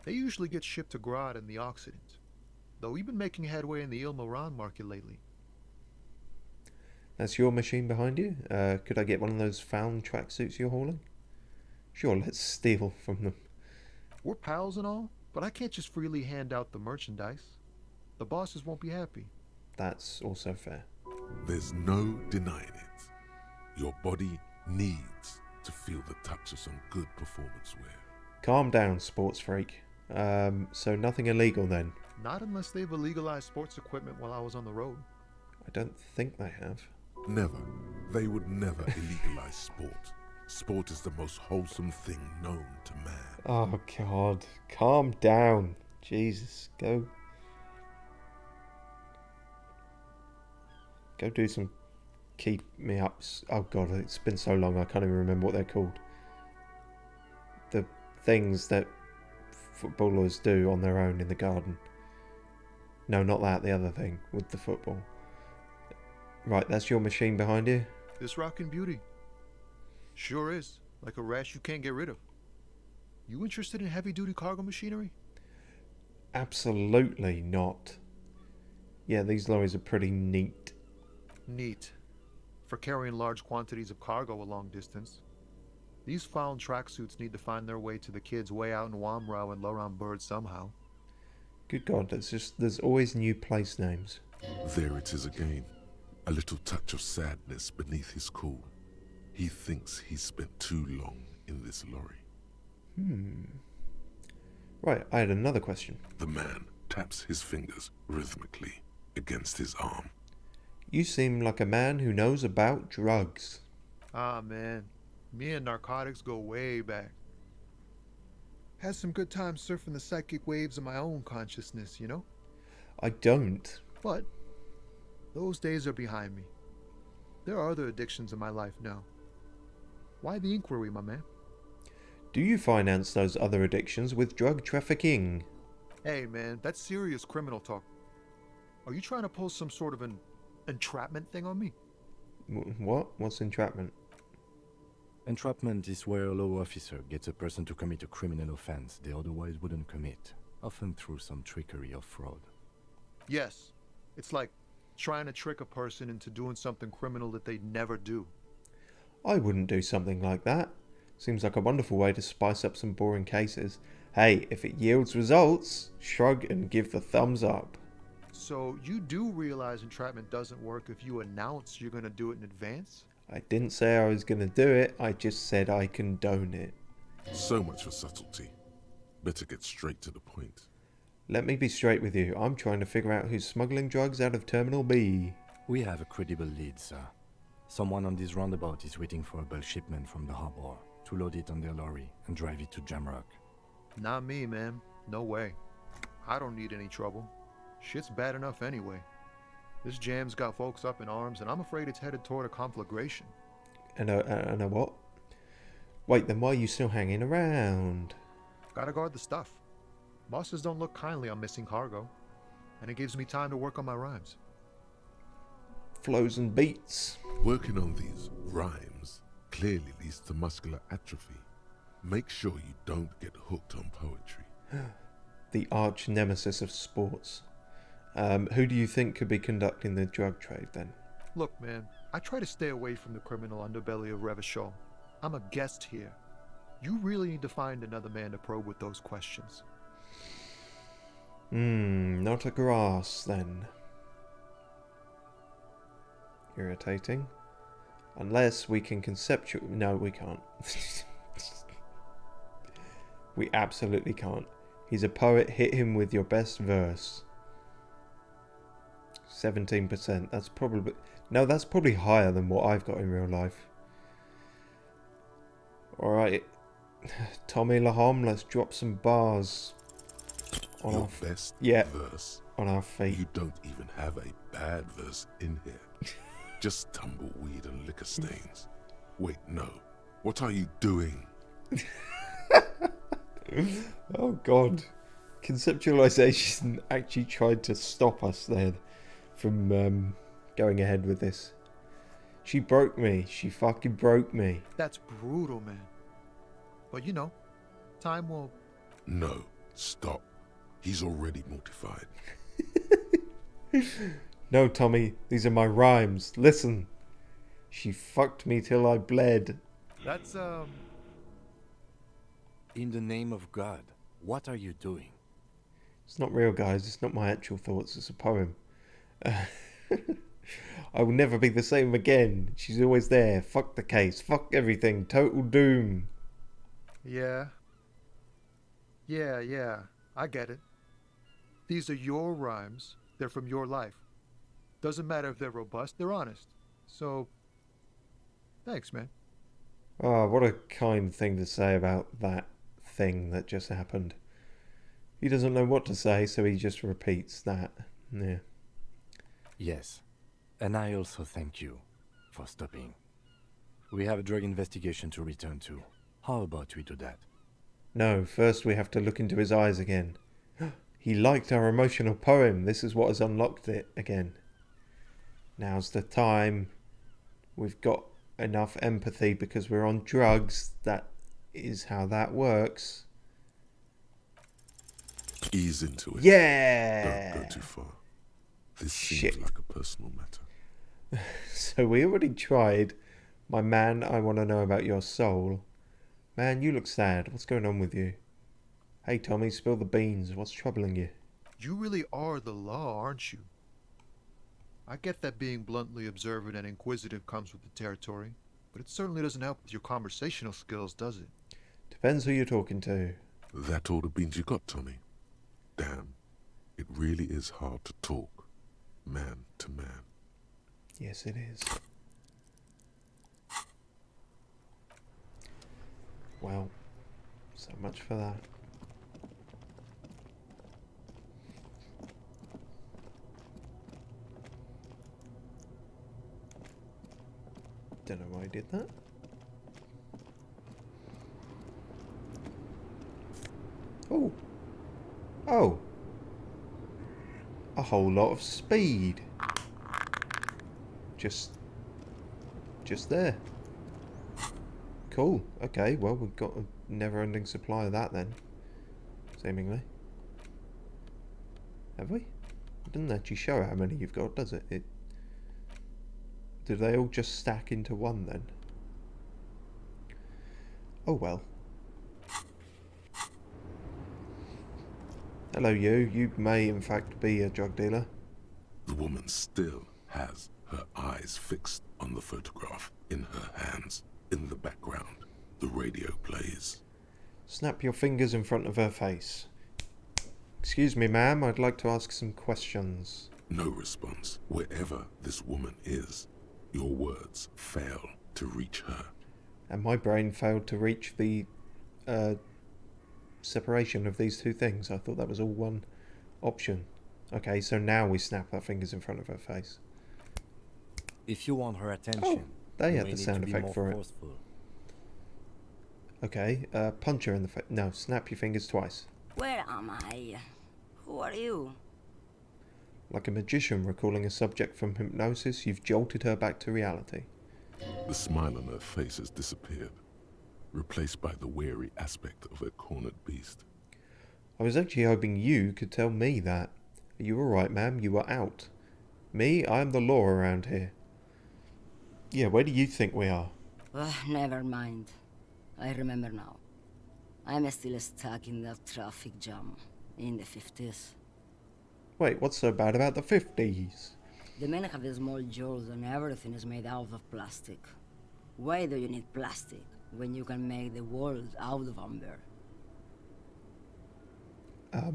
They usually get shipped to Grodd and the Occident. Though we've been making headway in the Ilmaran market lately. That's your machine behind you? Could I get one of those found tracksuits you're hauling? Sure, let's steal from them. We're pals and all, but I can't just freely hand out the merchandise. The bosses won't be happy. That's also fair. There's no denying it. Your body needs to feel the touch of some good performance wear. Calm down, sports freak. So nothing illegal then? Not unless they've illegalized sports equipment while I was on the road. I don't think they have. Never. They would never illegalize sport. Sport is the most wholesome thing known to man. Oh god, calm down. Jesus, go do some keep me ups. Oh god, it's been so long I can't even remember what they're called. The things that footballers do on their own in the garden. No, not that, the other thing with the football. Right, that's your machine behind you? This rockin' beauty. Sure is. Like a rash you can't get rid of. You interested in heavy-duty cargo machinery? Absolutely not. Yeah, these lorries are pretty neat. Neat. For carrying large quantities of cargo a long distance. These found tracksuits need to find their way to the kids way out in Wamrau and Loran Bird somehow. Good god, there's always new place names. There it is again. A little touch of sadness beneath his cool. He thinks he's spent too long in this lorry. Right, I had another question. The man taps his fingers rhythmically against his arm. You seem like a man who knows about drugs. Ah, man. Me and narcotics go way back. Had some good times surfing the psychic waves of my own consciousness, you know? I don't. But those days are behind me. There are other addictions in my life now. Why the inquiry, my man? Do you finance those other addictions with drug trafficking? Hey, man, that's serious criminal talk. Are you trying to pull some sort of an entrapment thing on me? What? What's entrapment? Entrapment is where a law officer gets a person to commit a criminal offense they otherwise wouldn't commit, often through some trickery or fraud. Yes. It's like trying to trick a person into doing something criminal that they'd never do. I wouldn't do something like that. Seems like a wonderful way to spice up some boring cases. Hey, if it yields results, shrug and give the thumbs up. So you do realize entrapment doesn't work if you announce you're going to do it in advance? I didn't say I was going to do it, I just said I condone it. So much for subtlety. Better get straight to the point. Let me be straight with you. I'm trying to figure out who's smuggling drugs out of Terminal B. We have a credible lead, sir. Someone on this roundabout is waiting for a bulk shipment from the harbor to load it on their lorry and drive it to Jamrock. Not me, man. No way. I don't need any trouble. Shit's bad enough anyway. This jam's got folks up in arms, and I'm afraid it's headed toward a conflagration. And a what? Wait, then why are you still hanging around? Gotta guard the stuff. Bosses don't look kindly on missing cargo, and it gives me time to work on my rhymes. Flows and beats. Working on these rhymes clearly leads to muscular atrophy. Make sure you don't get hooked on poetry. The arch nemesis of sports. Who do you think could be conducting the drug trade then? Look, man, I try to stay away from the criminal underbelly of Revachol. I'm a guest here. You really need to find another man to probe with those questions. Not a grass then. Irritating. Unless we can conceptual... No, we can't. We absolutely can't. He's a poet. Hit him with your best verse. 17%. That's probably... No, that's probably higher than what I've got in real life. Alright. Tommy Lahom, let's drop some bars. On Your our best yeah, verse. on our feet. You don't even have a bad verse in here. just tumbleweed and liquor stains. Wait, no. What are you doing? Oh god. Conceptualization actually tried to stop us there from going ahead with this. She broke me. She fucking broke me. That's brutal, man. But you know, time will... No, stop. He's already mortified. No, Tommy, these are my rhymes. Listen. She fucked me till I bled. That's, In the name of God, what are you doing? It's not real, guys. It's not my actual thoughts. It's a poem. I will never be the same again. She's always there. Fuck the case. Fuck everything. Total doom. Yeah. Yeah. I get it. These are your rhymes. They're from your life. Doesn't matter if they're robust, they're honest. So, thanks, man. Oh, what a kind thing to say about that thing that just happened. He doesn't know what to say, so he just repeats that. Yeah. Yes. And I also thank you for stopping. We have a drug investigation to return to. How about we do that? No, first we have to look into his eyes again. He liked our emotional poem. This is what has unlocked it again. Now's the time. We've got enough empathy because we're on drugs. That is how that works. Ease into it. Yeah! Don't go too far. This Shit. seems like a personal matter. So we already tried. My man, I want to know about your soul. Man, you look sad. What's going on with you? Hey, Tommy, spill the beans. What's troubling you? You really are the law, aren't you? I get that being bluntly observant and inquisitive comes with the territory, but it certainly doesn't help with your conversational skills, does it? Depends who you're talking to. That all the beans you got, Tommy? Damn, it really is hard to talk, man to man. Yes, it is. Well, so much for that. Don't know why I did that. Oh. Oh. A whole lot of speed. Just there. Cool. Okay, well, we've got a never-ending supply of that then. Seemingly. Have we? It doesn't actually show how many you've got, does it? Do they all just stack into one then? Oh well. Hello you. You may in fact be a drug dealer. The woman still has her eyes fixed on the photograph in her hands. In the background, the radio plays. Snap your fingers in front of her face. Excuse me, ma'am, I'd like to ask some questions. No response. Wherever this woman is, your words fail to reach her. And my brain failed to reach the separation of these two things. I thought that was all one option. Okay, so now we snap our fingers in front of her face. If you want her attention, Oh, they you had may the need sound to be effect more for it. forceful. Okay, punch her in the face. No, snap your fingers twice. Where am I? Who are you? Like a magician recalling a subject from hypnosis, you've jolted her back to reality. The smile on her face has disappeared, replaced by the weary aspect of a cornered beast. I was actually hoping you could tell me that. Are you alright, ma'am? You are out. Me, I'm the law around here. Yeah, where do you think we are? Never mind. I remember now. I'm still stuck in that traffic jam in the 50s. Wait, what's so bad about the 50s? The men have small jaws and everything is made out of plastic. Why do you need plastic when you can make the world out of amber? I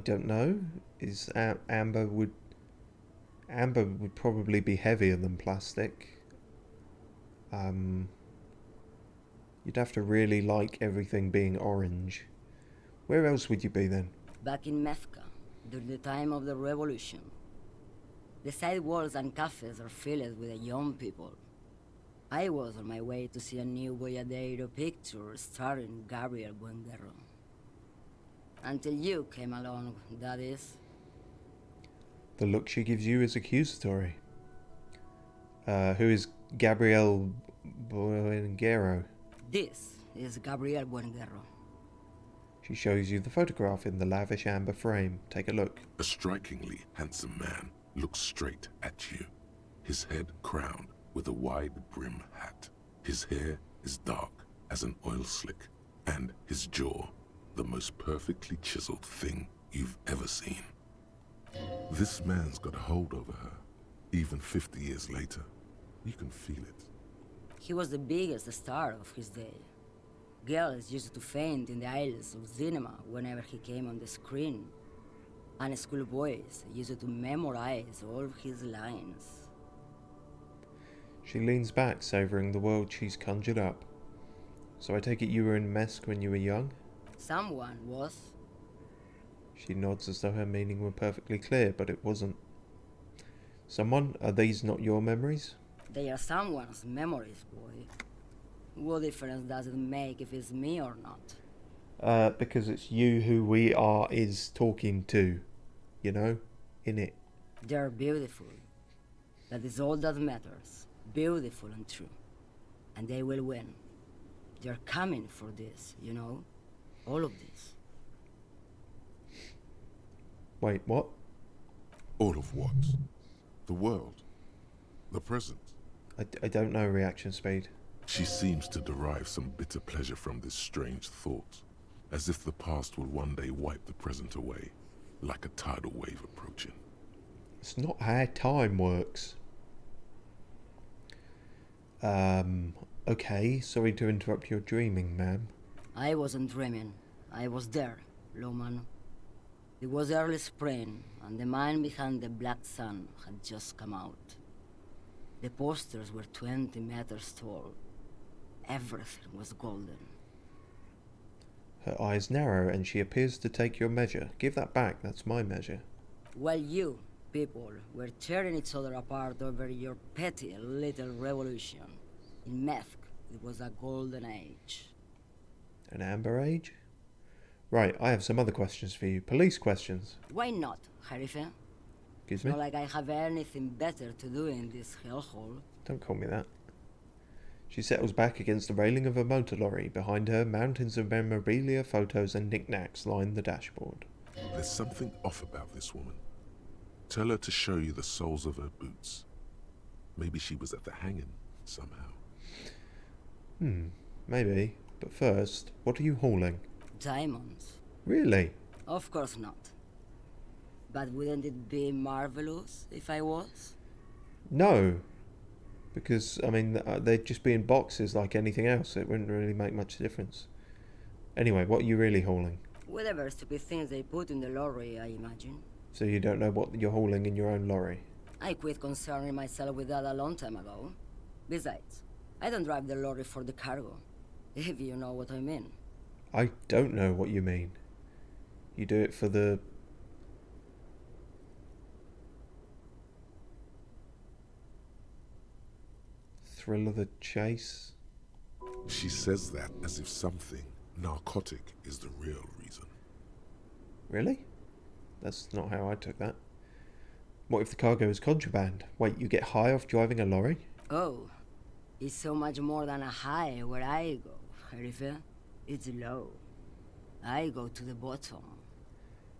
don't know. Is amber would probably be heavier than plastic. You'd have to really like everything being orange. Where else would you be then? Back in Mecca, during the time of the revolution. The sidewalks and cafes are filled with young people. I was on my way to see a new Boyadero picture starring Gabriel Buenguerro. Until you came along, that is. The look she gives you is accusatory. Who is Gabriel Buenguerro? This is Gabriel Buenguerro. She shows you the photograph in the lavish amber frame. Take a look. A strikingly handsome man looks straight at you, his head crowned with a wide brim hat. His hair is dark as an oil slick, and his jaw the most perfectly chiseled thing you've ever seen. This man's got a hold over her, even 50 years later. You can feel it. He was the biggest star of his day. Girls used to faint in the aisles of cinema whenever he came on the screen. And schoolboys used to memorize all his lines. She leans back, savouring the world she's conjured up. So I take it you were in Mesk when you were young? Someone was. She nods as though her meaning were perfectly clear, but it wasn't. Someone? Are these not your memories? They are someone's memories, boy. What difference does it make if it's me or not? Because it's you who we are is talking to. You know? In it. They're beautiful. That is all that matters. Beautiful and true. And they will win. They're coming for this, you know? All of this. Wait, what? All of what? The world? The present? I don't know reaction speed. She seems to derive some bitter pleasure from this strange thought, as if the past will one day wipe the present away, like a tidal wave approaching. It's not how time works. Okay, sorry to interrupt your dreaming, ma'am. I wasn't dreaming. I was there, Lawman. It was early spring, and the man behind the black sun had just come out. The posters were 20 meters tall. Everything was golden. Her eyes narrow, and she appears to take your measure. Give that back, that's my measure. While you, people, were tearing each other apart over your petty little revolution, in Meth, it was a golden age. An amber age? Right, I have some other questions for you. Police questions. Why not, Harife? Excuse me? Not like I have anything better to do in this hellhole. Don't call me that. She settles back against the railing of a motor lorry. Behind her, mountains of memorabilia, photos and knickknacks line the dashboard. There's something off about this woman. Tell her to show you the soles of her boots. Maybe she was at the hanging somehow. Maybe. But first, what are you hauling? Diamonds. Really? Of course not. But wouldn't it be marvelous if I was? No. Because, I mean, they'd just be in boxes like anything else. It wouldn't really make much difference. Anyway, what are you really hauling? Whatever stupid things they put in the lorry, I imagine. So you don't know what you're hauling in your own lorry? I quit concerning myself with that a long time ago. Besides, I don't drive the lorry for the cargo, if you know what I mean. I don't know what you mean. You do it for the... thrill of the chase? She says that as if something narcotic is the real reason. Really? That's not how I took that. What if the cargo is contraband? Wait, you get high off driving a lorry? Oh, it's so much more than a high where I go, Harife. It's low. I go to the bottom.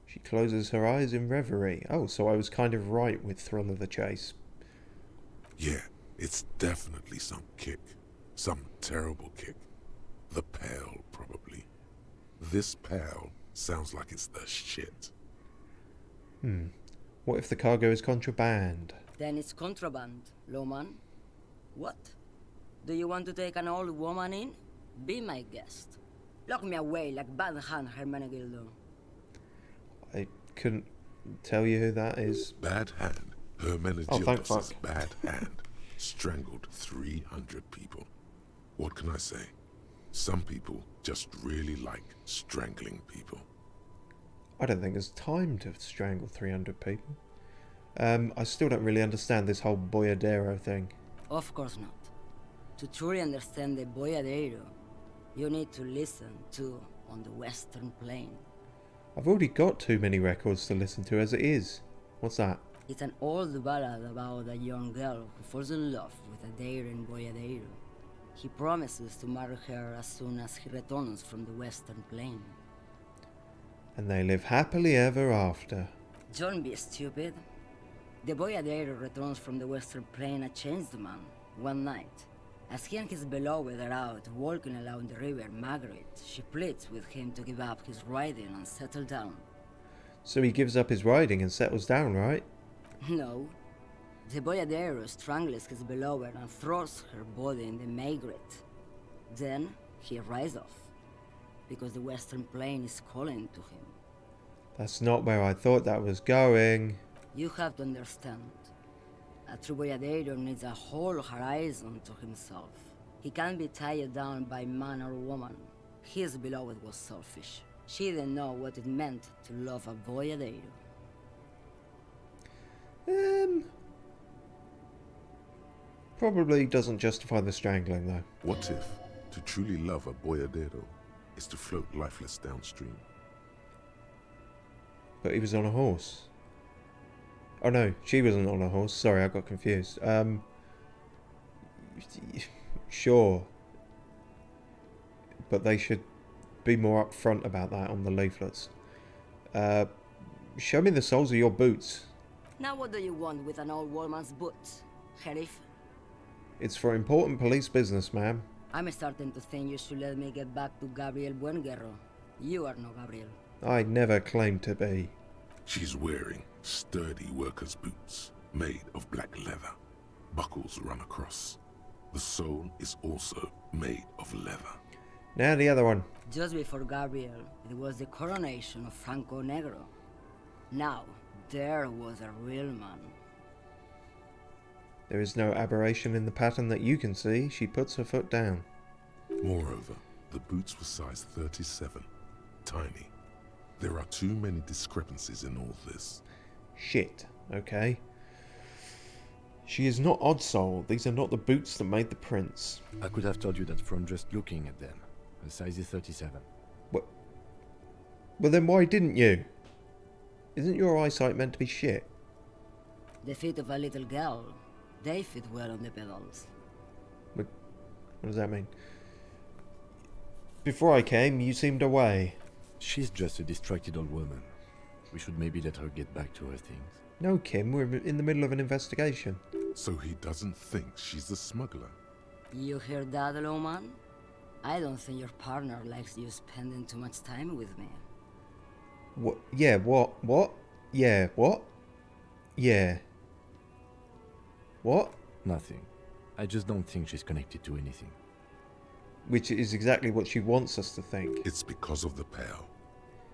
She closes her eyes in reverie. Oh, so I was kind of right with thrill of the chase. Yeah, it's definitely some kick. Some terrible kick. The Pale, probably. This Pale sounds like it's the shit. What if the cargo is contraband? Then it's contraband, Lawman. What? Do you want to take an old woman in? Be my guest. Lock me away like Bad Hand Hermenegildo. I couldn't tell you who that is. Bad Hand. thank Hermenegildos' fuck. Bad Hand strangled 300 people. What can I say? Some people just really like strangling people. I don't think there's time to strangle 300 people. I still don't really understand this whole Boyadero thing. Of course not. To truly understand the Boyadero, you need to listen to On the Western Plain. I've already got too many records to listen to as it is. What's that? It's an old ballad about a young girl who falls in love with a daring Boyadero. He promises to marry her as soon as he returns from the Western Plain. And they live happily ever after. Don't be stupid. The Boyadero returns from the Western Plain a changed man, one night. As he and his beloved are out walking along the river Margaret, she pleads with him to give up his riding and settle down. So he gives up his riding and settles down, right? No. The Boyadero strangles his beloved and throws her body in the Margaret. Then he rides off, because the Western Plain is calling to him. That's not where I thought that was going. You have to understand. A true Boyadero needs a whole horizon to himself. He can't be tied down by man or woman. His beloved was selfish. She didn't know what it meant to love a Boyadero. Probably doesn't justify the strangling, though. What if to truly love a boyadero is to float lifeless downstream? But he was on a horse. Oh no, she wasn't on a horse. Sorry, I got confused. Sure. But they should be more upfront about that on the leaflets. Show me the soles of your boots. Now what do you want with an old woman's boots, Sheriff? It's for important police business, ma'am. I'm starting to think you should let me get back to Gabriel Buenguerro. You are no Gabriel. I never claimed to be. She's wearing sturdy workers' boots made of black leather. Buckles run across. The sole is also made of leather. Now the other one. Just before Gabriel, it was the coronation of Franco Negro. Now, there was a real man. There is no aberration in the pattern that you can see. She puts her foot down. Moreover, the boots were size 37. Tiny. There are too many discrepancies in all this. Shit, okay. She is not odd-soled. These are not the boots that made the prints. I could have told you that from just looking at them. The size is 37. What? Well then why didn't you? Isn't your eyesight meant to be shit? The feet of a little girl, they fit well on the pedals. What does that mean? Before I came, you seemed away. She's just a distracted old woman. We should maybe let her get back to her things. No, Kim, we're in the middle of an investigation. So he doesn't think she's the smuggler. You hear that, Lowman? I don't think your partner likes you spending too much time with me. What? Yeah, what? What? Yeah, what? Yeah. What? Nothing. I just don't think she's connected to anything. Which is exactly what she wants us to think. It's because of the pale.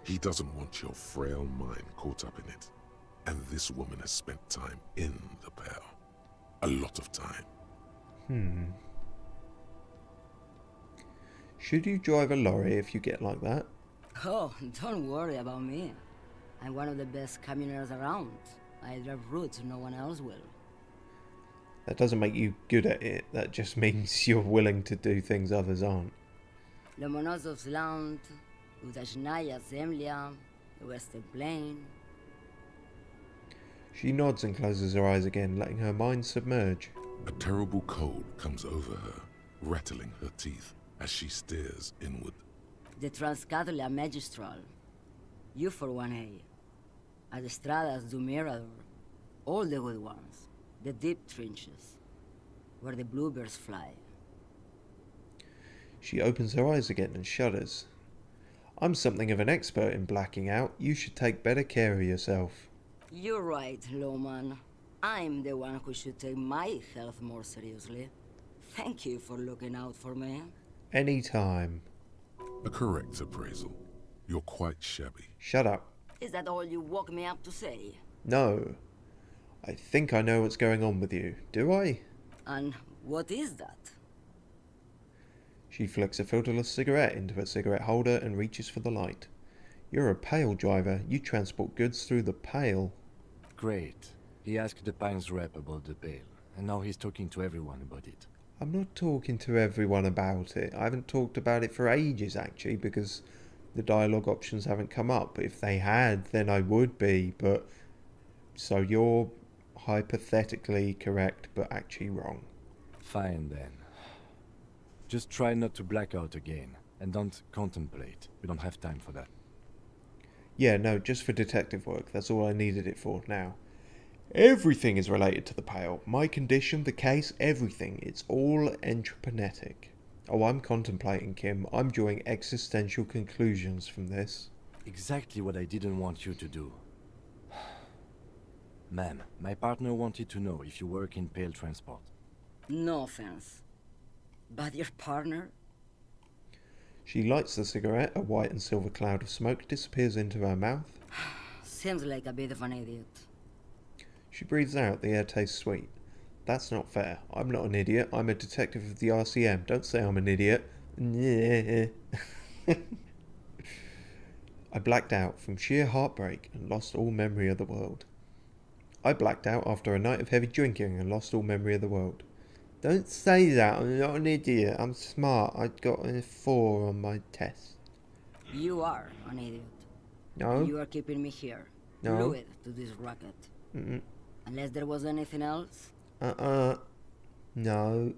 He doesn't want your frail mind caught up in it. And this woman has spent time in the pale. A lot of time. Should you drive a lorry if you get like that? Oh, don't worry about me. I'm one of the best camioners around. I drive routes no one else will. That doesn't make you good at it. That just means you're willing to do things others aren't. Lomonosov's Land, Udajnaya Zemlya, the Western Plain. She nods and closes her eyes again, letting her mind submerge. A terrible cold comes over her, rattling her teeth as she stares inward. The Transcatalia Magistral. You for 1A. Adestradas du Mirador. All the good ones. The deep trenches. Where the bluebirds fly. She opens her eyes again and shudders. I'm something of an expert in blacking out. You should take better care of yourself. You're right, Lowman. I'm the one who should take my health more seriously. Thank you for looking out for me. Anytime. A correct appraisal. You're quite shabby. Shut up. Is that all you woke me up to say? No. I think I know what's going on with you. Do I? And what is that? She flicks a filterless cigarette into a cigarette holder and reaches for the light. You're a pale driver. You transport goods through the pale. Great. He asked the Pines rep about the Pale, and now he's talking to everyone about it. I'm not talking to everyone about it. I haven't talked about it for ages, actually, because the dialogue options haven't come up. If they had, then I would be, but... So you're hypothetically correct, but actually wrong. Fine then. Just try not to black out again, and don't contemplate. We don't have time for that. Yeah, no, just for detective work. That's all I needed it for now. Everything is related to the Pale. My condition, the case, everything. It's all entreprenetic. Oh, I'm contemplating, Kim. I'm drawing existential conclusions from this. Exactly what I didn't want you to do. Ma'am, my partner wanted to know if you work in Pale Transport. No offense. But your partner? She lights the cigarette. A white and silver cloud of smoke disappears into her mouth. Seems like a bit of an idiot. She breathes out. The air tastes sweet. That's not fair. I'm not an idiot. I'm a detective of the RCM. Don't say I'm an idiot. I blacked out from sheer heartbreak and lost all memory of the world. I blacked out after a night of heavy drinking and lost all memory of the world. Don't say that. I'm not an idiot. I'm smart. I got a 4 on my test. You are an idiot. No. You are keeping me here. No. Fluid to this racket. Mm-mm. Unless there was anything else? No. No.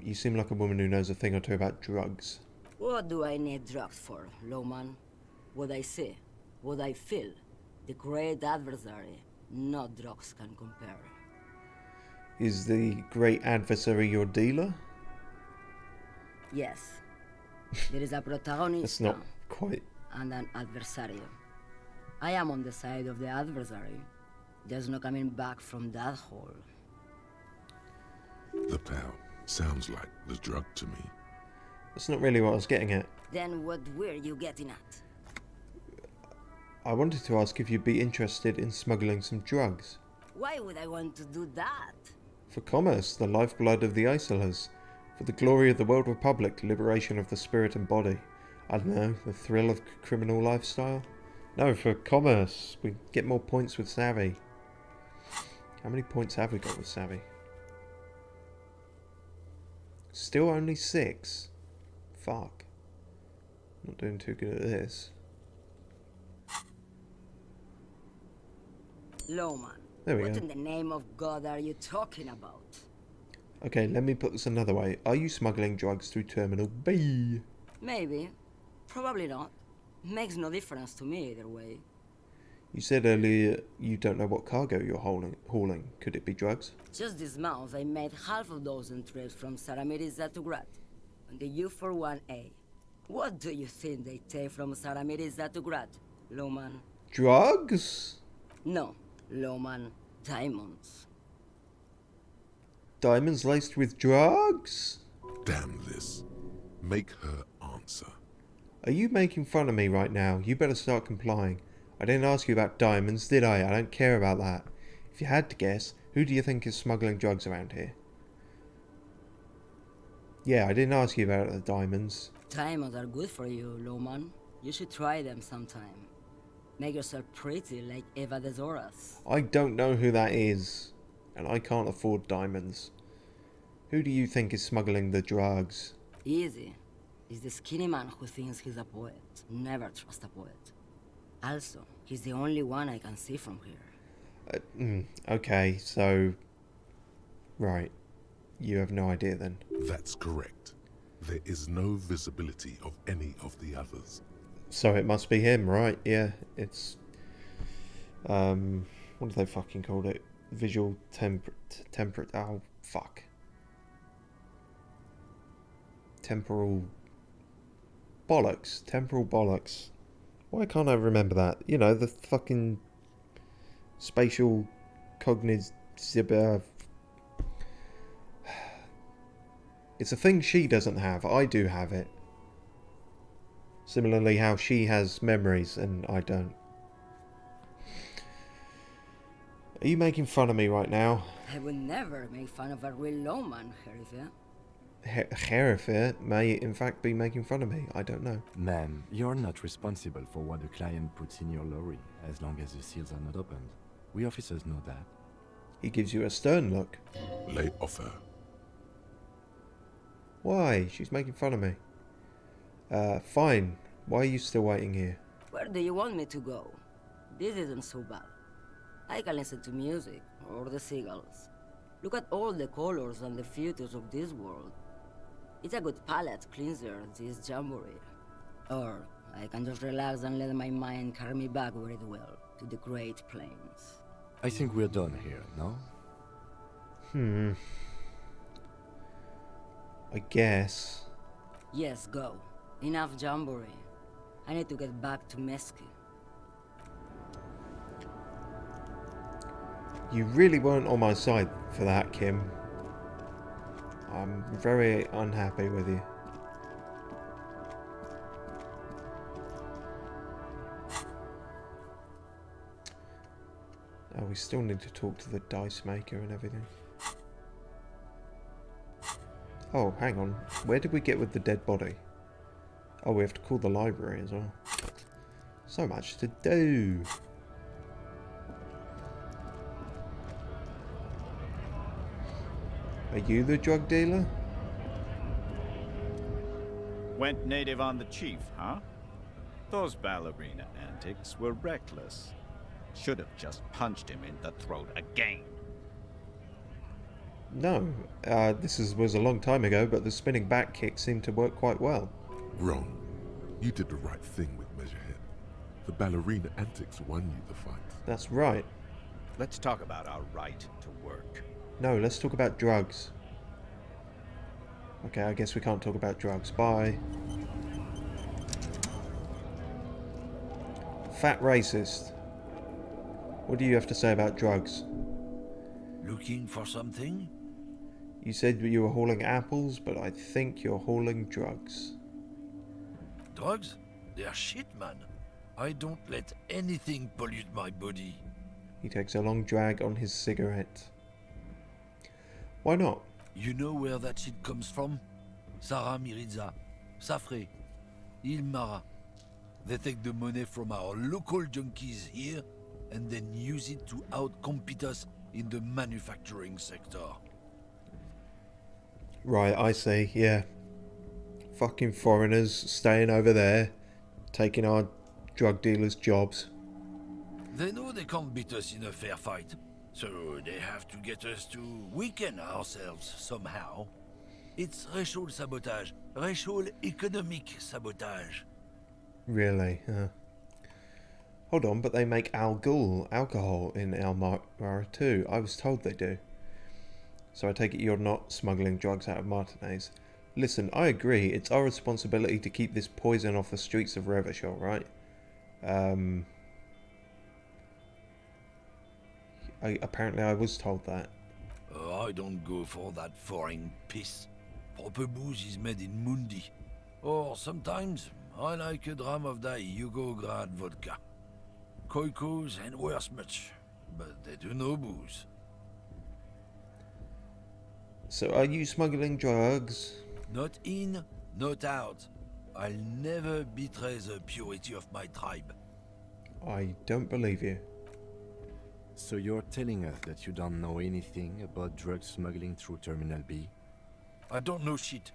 You seem like a woman who knows a thing or two about drugs. What do I need drugs for, Lowman? What I see, what I feel. The great adversary. No drugs can compare. Is the great adversary your dealer? Yes. There is a protagonist That's not quite... and an adversario. I am on the side of the adversary. There's no coming back from that hole. The Pale sounds like the drug to me. That's not really what I was getting at. Then what were you getting at? I wanted to ask if you'd be interested in smuggling some drugs. Why would I want to do that? For commerce, the lifeblood of the Isolers. For the glory of the World Republic, liberation of the spirit and body. I don't know, the thrill of criminal lifestyle? No, for commerce. We get more points with Savvy. How many points have we got with Savvy? Still only 6. Fuck. Not doing too good at this. Lowman, There we what go. in the name of God are you talking about? Okay, let me put this another way. Are you smuggling drugs through Terminal B? Maybe. Probably not. Makes no difference to me either way. You said earlier you don't know what cargo you're hauling. Could it be drugs? Just this month, I made half a dozen trips from Saramirizza to Grat on the U41A. What do you think they take from Saramirizza to Grat, Lowman? Drugs? No, Lowman. Diamonds. Diamonds laced with drugs? Damn this. Make her answer. Are you making fun of me right now? You better start complying. I didn't ask you about diamonds, did I? I don't care about that. If you had to guess, who do you think is smuggling drugs around here? Yeah, I didn't ask you about the diamonds. Diamonds are good for you, Lowman. You should try them sometime. Make yourself pretty like Eva de Zoras. I don't know who that is, and I can't afford diamonds. Who do you think is smuggling the drugs? Easy. It's the skinny man who thinks he's a poet. Never trust a poet. Also, he's the only one I can see from here. Okay, so... Right. You have no idea then. That's correct. There is no visibility of any of the others. So it must be him, right? Yeah, it's... what do they fucking call it? Visual temperate... Oh, fuck. Temporal... Bollocks. Temporal bollocks. Why can't I remember that? You know, the fucking... Spatial... Cognitive... It's a thing she doesn't have. I do have it. Similarly how she has memories and I don't. Are you making fun of me right now? I would never make fun of a real Lowman, Herifia. Hereford may in fact be making fun of me. I don't know. Ma'am, you're not responsible for what the client puts in your lorry, as long as the seals are not opened. We officers know that. He gives you a stern look. Lay off her. Why? She's making fun of me. Fine. Why are you still waiting here? Where do you want me to go? This isn't so bad. I can listen to music, or the seagulls. Look at all the colors and the futures of this world. It's a good palate cleanser, this jamboree. Or I can just relax and let my mind carry me back where it will, to the Great Plains. I think we're done here, no? I guess. Yes, go. Enough jamboree. I need to get back to Mesky. You really weren't on my side for that, Kim. I'm very unhappy with you. Oh, we still need to talk to the dice maker and everything. Oh, hang on. Where did we get with the dead body? Oh, we have to call the library as well. So much to do. Are you the drug dealer? Went native on the chief, huh? Those ballerina antics were reckless. Should have just punched him in the throat again. No, was a long time ago, but the spinning back kick seemed to work quite well. Wrong. You did the right thing with Measurehead. The ballerina antics won you the fight. That's right. Let's talk about our right to work. No, let's talk about drugs. Okay, I guess we can't talk about drugs. Bye. Fat racist. What do you have to say about drugs? Looking for something? You said you were hauling apples, but I think you're hauling drugs. Drugs? They're shit, man. I don't let anything pollute my body. He takes a long drag on his cigarette. Why not? You know where that shit comes from? Sarah Miriza, Safre, Ilmara. They take the money from our local junkies here and then use it to outcompete us in the manufacturing sector. Right, I see, yeah. Fucking foreigners staying over there, taking our drug dealers' jobs. They know they can't beat us in a fair fight, so they have to get us to weaken ourselves somehow. It's racial sabotage, racial economic sabotage. Really? Hold on, but they make alcohol in Elmara too. I was told they do. So I take it you're not smuggling drugs out of Martinez. Listen, I agree. It's our responsibility to keep this poison off the streets of Revachol, right? Apparently I was told that. I don't go for that foreign piss. Proper booze is made in Mundi. Or sometimes I like a dram of that Yugograd vodka. Koikos and worse much, but they do no booze. So are you smuggling drugs? Not in, not out. I'll never betray the purity of my tribe. I don't believe you. So you're telling us that you don't know anything about drug smuggling through Terminal B? I don't know shit.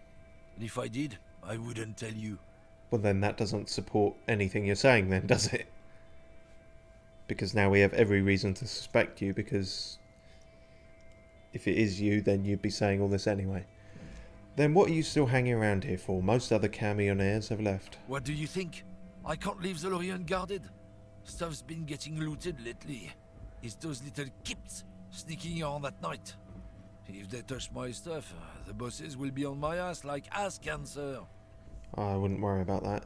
And if I did, I wouldn't tell you. Well, then that doesn't support anything you're saying then, does it? Because now we have every reason to suspect you, because if it is you, then you'd be saying all this anyway. Then what are you still hanging around here for? Most other camioneers have left. What do you think? I can't leave the lorry unguarded. Stuff's been getting looted lately. It's those little kips sneaking around at night. If they touch my stuff, the bosses will be on my ass like ass cancer. I wouldn't worry about that.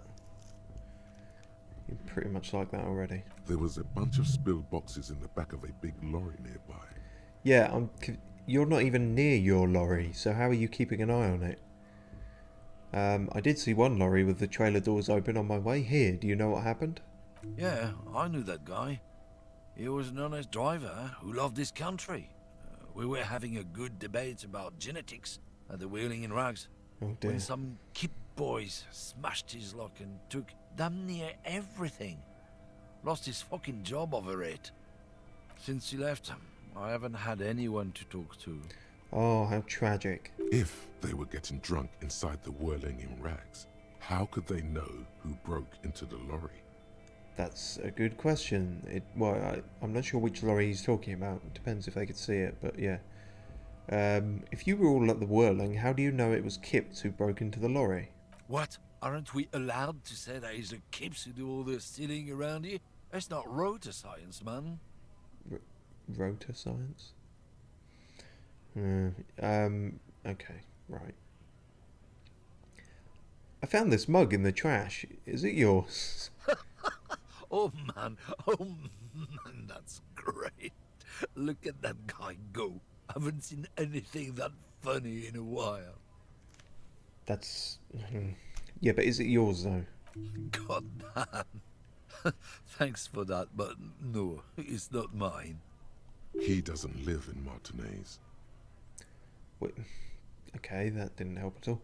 You're pretty much like that already. There was a bunch of spilled boxes in the back of a big lorry nearby. Yeah, you're not even near your lorry, so how are you keeping an eye on it? I did see one lorry with the trailer doors open on my way here. Do you know what happened? Yeah, I knew that guy. He was an honest driver who loved this country. We were having a good debate about genetics, at the Whaling in Rags. Oh dear. When some Kip boys smashed his lock and took damn near everything. Lost his fucking job over it. Since he left, I haven't had anyone to talk to. Oh, how tragic. If they were getting drunk inside the Whirling in Rags, how could they know who broke into the lorry? That's a good question. I'm not sure which lorry he's talking about. It depends if they could see it, but yeah. If you were all at the Whirling, how do you know it was Kips who broke into the lorry? What? Aren't we allowed to say that it's the Kips who do all the stealing around here? That's not rotor science, man. Rotor science? Okay, right. I found this mug in the trash. Is it yours? Oh man, that's great. Look at that guy go. Haven't seen anything that funny in a while. That's... Yeah, but is it yours though? God damn. Thanks for that, but no, it's not mine. He doesn't live in Martinez. Wait, okay, that didn't help at all.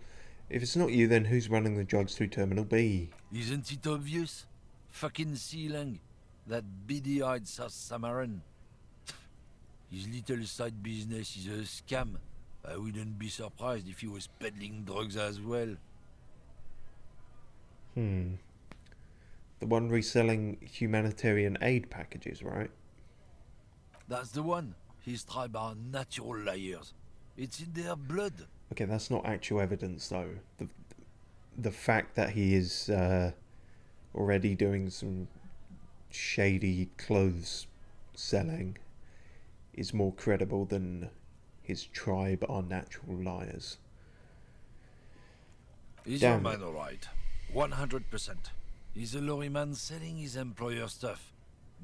If it's not you, then who's running the drugs through Terminal B? Isn't it obvious? Fucking Sealang, that beady-eyed South Samaran. His little side business is a scam. I wouldn't be surprised if he was peddling drugs as well. The one reselling humanitarian aid packages, right? That's the one. His tribe are natural liars. It's in their blood. Okay, that's not actual evidence, though. The fact that he is already doing some shady clothes selling is more credible than his tribe are natural liars. He's Damn. your man, all right. 100%. He's a lorry man selling his employer stuff.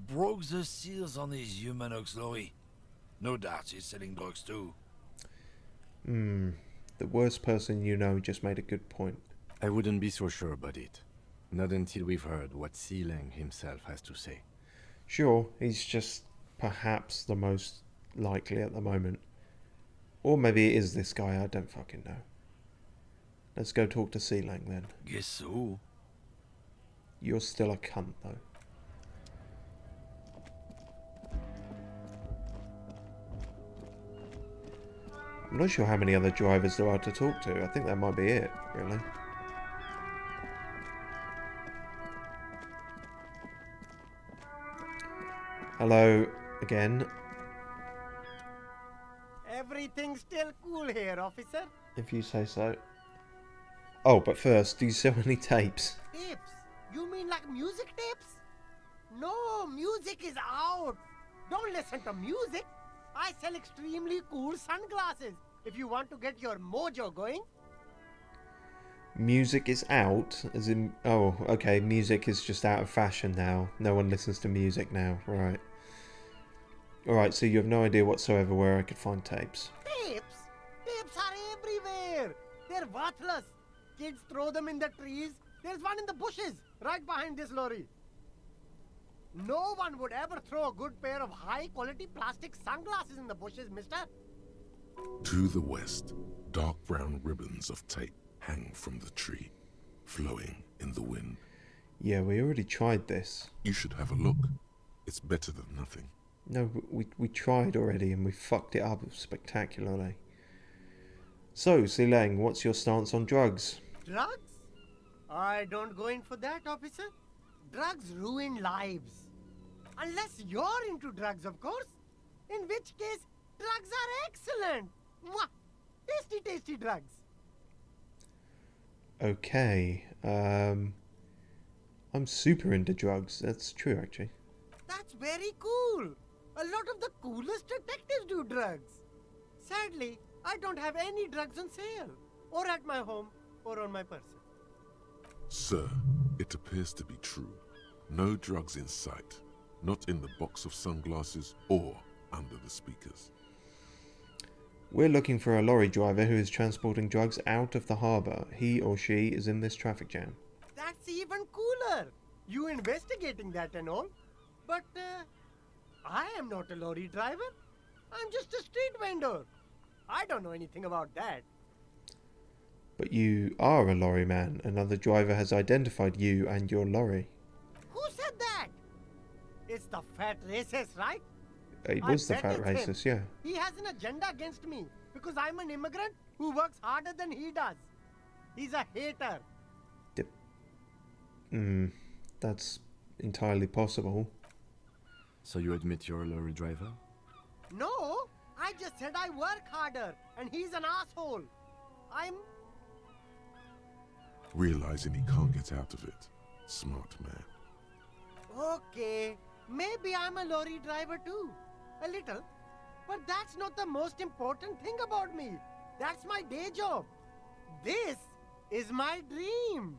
Broke the seals on his Humanox lorry. No doubt he's selling drugs too. The worst person you know just made a good point. I wouldn't be so sure about it. Not until we've heard what Sealang himself has to say. Sure, he's just perhaps the most likely at the moment. Or maybe it is this guy, I don't fucking know. Let's go talk to Sealang then. Guess so. You're still a cunt though. I'm not sure how many other drivers there are to talk to. I think that might be it, really. Hello again. Everything's still cool here, officer. If you say so. Oh, but first, do you sell any tapes? Tapes? You mean like music tapes? No, music is out. Don't listen to music. I sell extremely cool sunglasses. If you want to get your mojo going. Music is out, as in... Oh, okay, music is just out of fashion now. No one listens to music now, right. Alright, so you have no idea whatsoever where I could find tapes. Tapes? Tapes are everywhere. They're worthless. Kids throw them in the trees. There's one in the bushes, right behind this lorry. No one would ever throw a good pair of high-quality plastic sunglasses in the bushes, mister. To the west, dark brown ribbons of tape hang from the tree, flowing in the wind. Yeah, we already tried this. You should have a look. It's better than nothing. No, we tried already and we fucked it up spectacularly. So, Sealang, what's your stance on drugs? Drugs? I don't go in for that, officer. Drugs ruin lives. Unless you're into drugs, of course. In which case, drugs are excellent. Mwah! Tasty, tasty drugs. Okay, I'm super into drugs. That's true, actually. That's very cool. A lot of the coolest detectives do drugs. Sadly, I don't have any drugs on sale. Or at my home, or on my person. Sir, it appears to be true. No drugs in sight. Not in the box of sunglasses or under the speakers. We're looking for a lorry driver who is transporting drugs out of the harbour. He or she is in this traffic jam. That's even cooler. You investigating that and all. But, I am not a lorry driver. I'm just a street vendor. I don't know anything about that. But you are a lorry man. Another driver has identified you and your lorry. Who said that? It's the fat racist, right? It I was the bet fat it's him. racist, yeah. He has an agenda against me because I'm an immigrant who works harder than he does. He's a hater. That's entirely possible. So you admit you're a lorry driver? No, I just said I work harder and he's an asshole. I'm... Realizing he can't get out of it. Smart man. Okay, maybe I'm a lorry driver too. A little. But that's not the most important thing about me. That's my day job. This is my dream.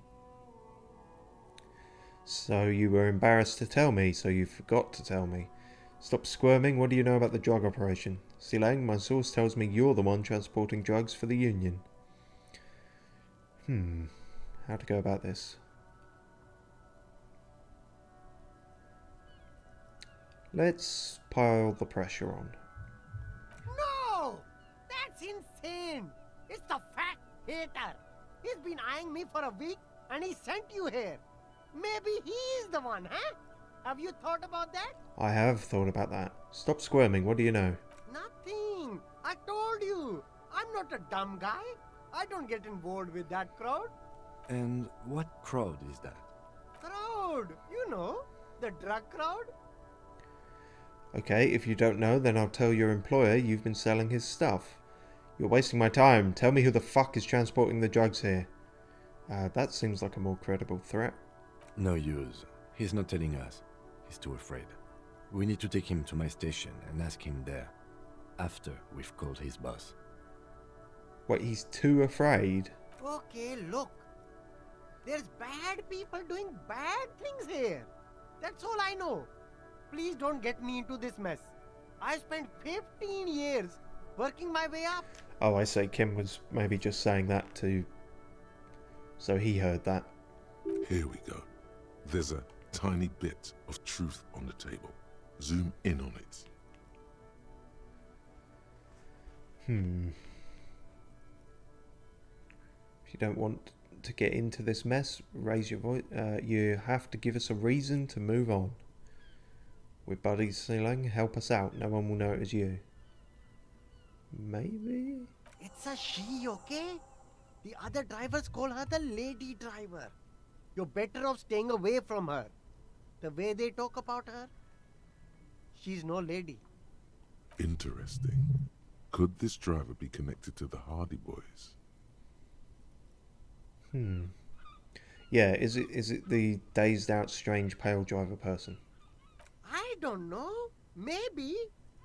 So you were embarrassed to tell me, so you forgot to tell me. Stop squirming, what do you know about the drug operation? Silang, my source tells me you're the one transporting drugs for the Union. How to go about this? Let's pile the pressure on. No! That's insane! It's the fat hater. He's been eyeing me for a week and he sent you here. Maybe he's the one, huh? Have you thought about that? I have thought about that. Stop squirming, what do you know? Nothing. I told you. I'm not a dumb guy. I don't get involved with that crowd. And what crowd is that? Crowd? You know, the drug crowd? Okay, if you don't know, then I'll tell your employer you've been selling his stuff. You're wasting my time. Tell me who the fuck is transporting the drugs here. That seems like a more credible threat. No use. He's not telling us. He's too afraid. We need to take him to my station and ask him there. After we've called his boss. Wait, he's too afraid? Okay, look. There's bad people doing bad things here. That's all I know. Please don't get me into this mess. I spent 15 years working my way up. Oh, I say Kim was maybe just saying that to... So he heard that. Here we go. There's a tiny bit of truth on the table. Zoom in on it. If you don't want to get into this mess, raise your voice. You have to give us a reason to move on. We're buddies, Silang. Help us out. No one will know it was you. Maybe? It's a she, okay? The other drivers call her the lady driver. You're better off staying away from her. The way they talk about her, she's no lady. Interesting. Could this driver be connected to the Hardy Boys? Yeah, is it the dazed out, strange, pale driver person? I don't know. Maybe.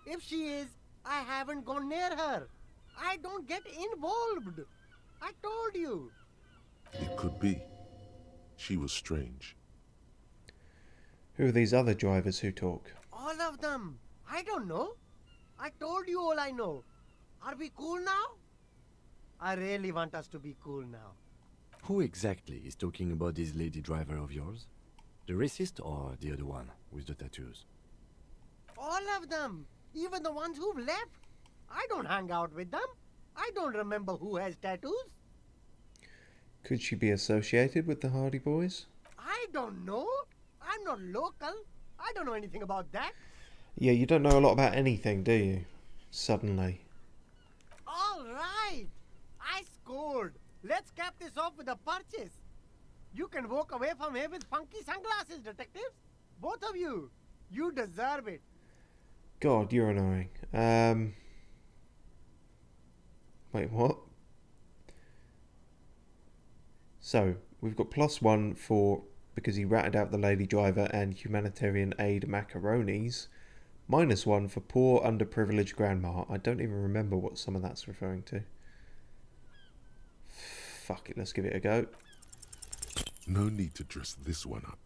If she is, I haven't gone near her. I don't get involved. I told you. It could be. She was strange. Who are these other drivers who talk? All of them. I don't know. I told you all I know. Are we cool now? I really want us to be cool now. Who exactly is talking about this lady driver of yours? The racist or the other one with the tattoos? All of them. Even the ones who've left. I don't hang out with them. I don't remember who has tattoos. Could she be associated with the Hardy Boys? I don't know. I'm not local. I don't know anything about that. Yeah, you don't know a lot about anything, do you? Suddenly. All right. I scored. Let's cap this off with a purchase. You can walk away from here with funky sunglasses, detectives. Both of you. You deserve it. God, you're annoying. Wait, what? So, we've got +1 for because he ratted out the lady driver and humanitarian aid macaronis. -1 for poor underprivileged grandma. I don't even remember what some of that's referring to. Fuck it, let's give it a go. No need to dress this one up.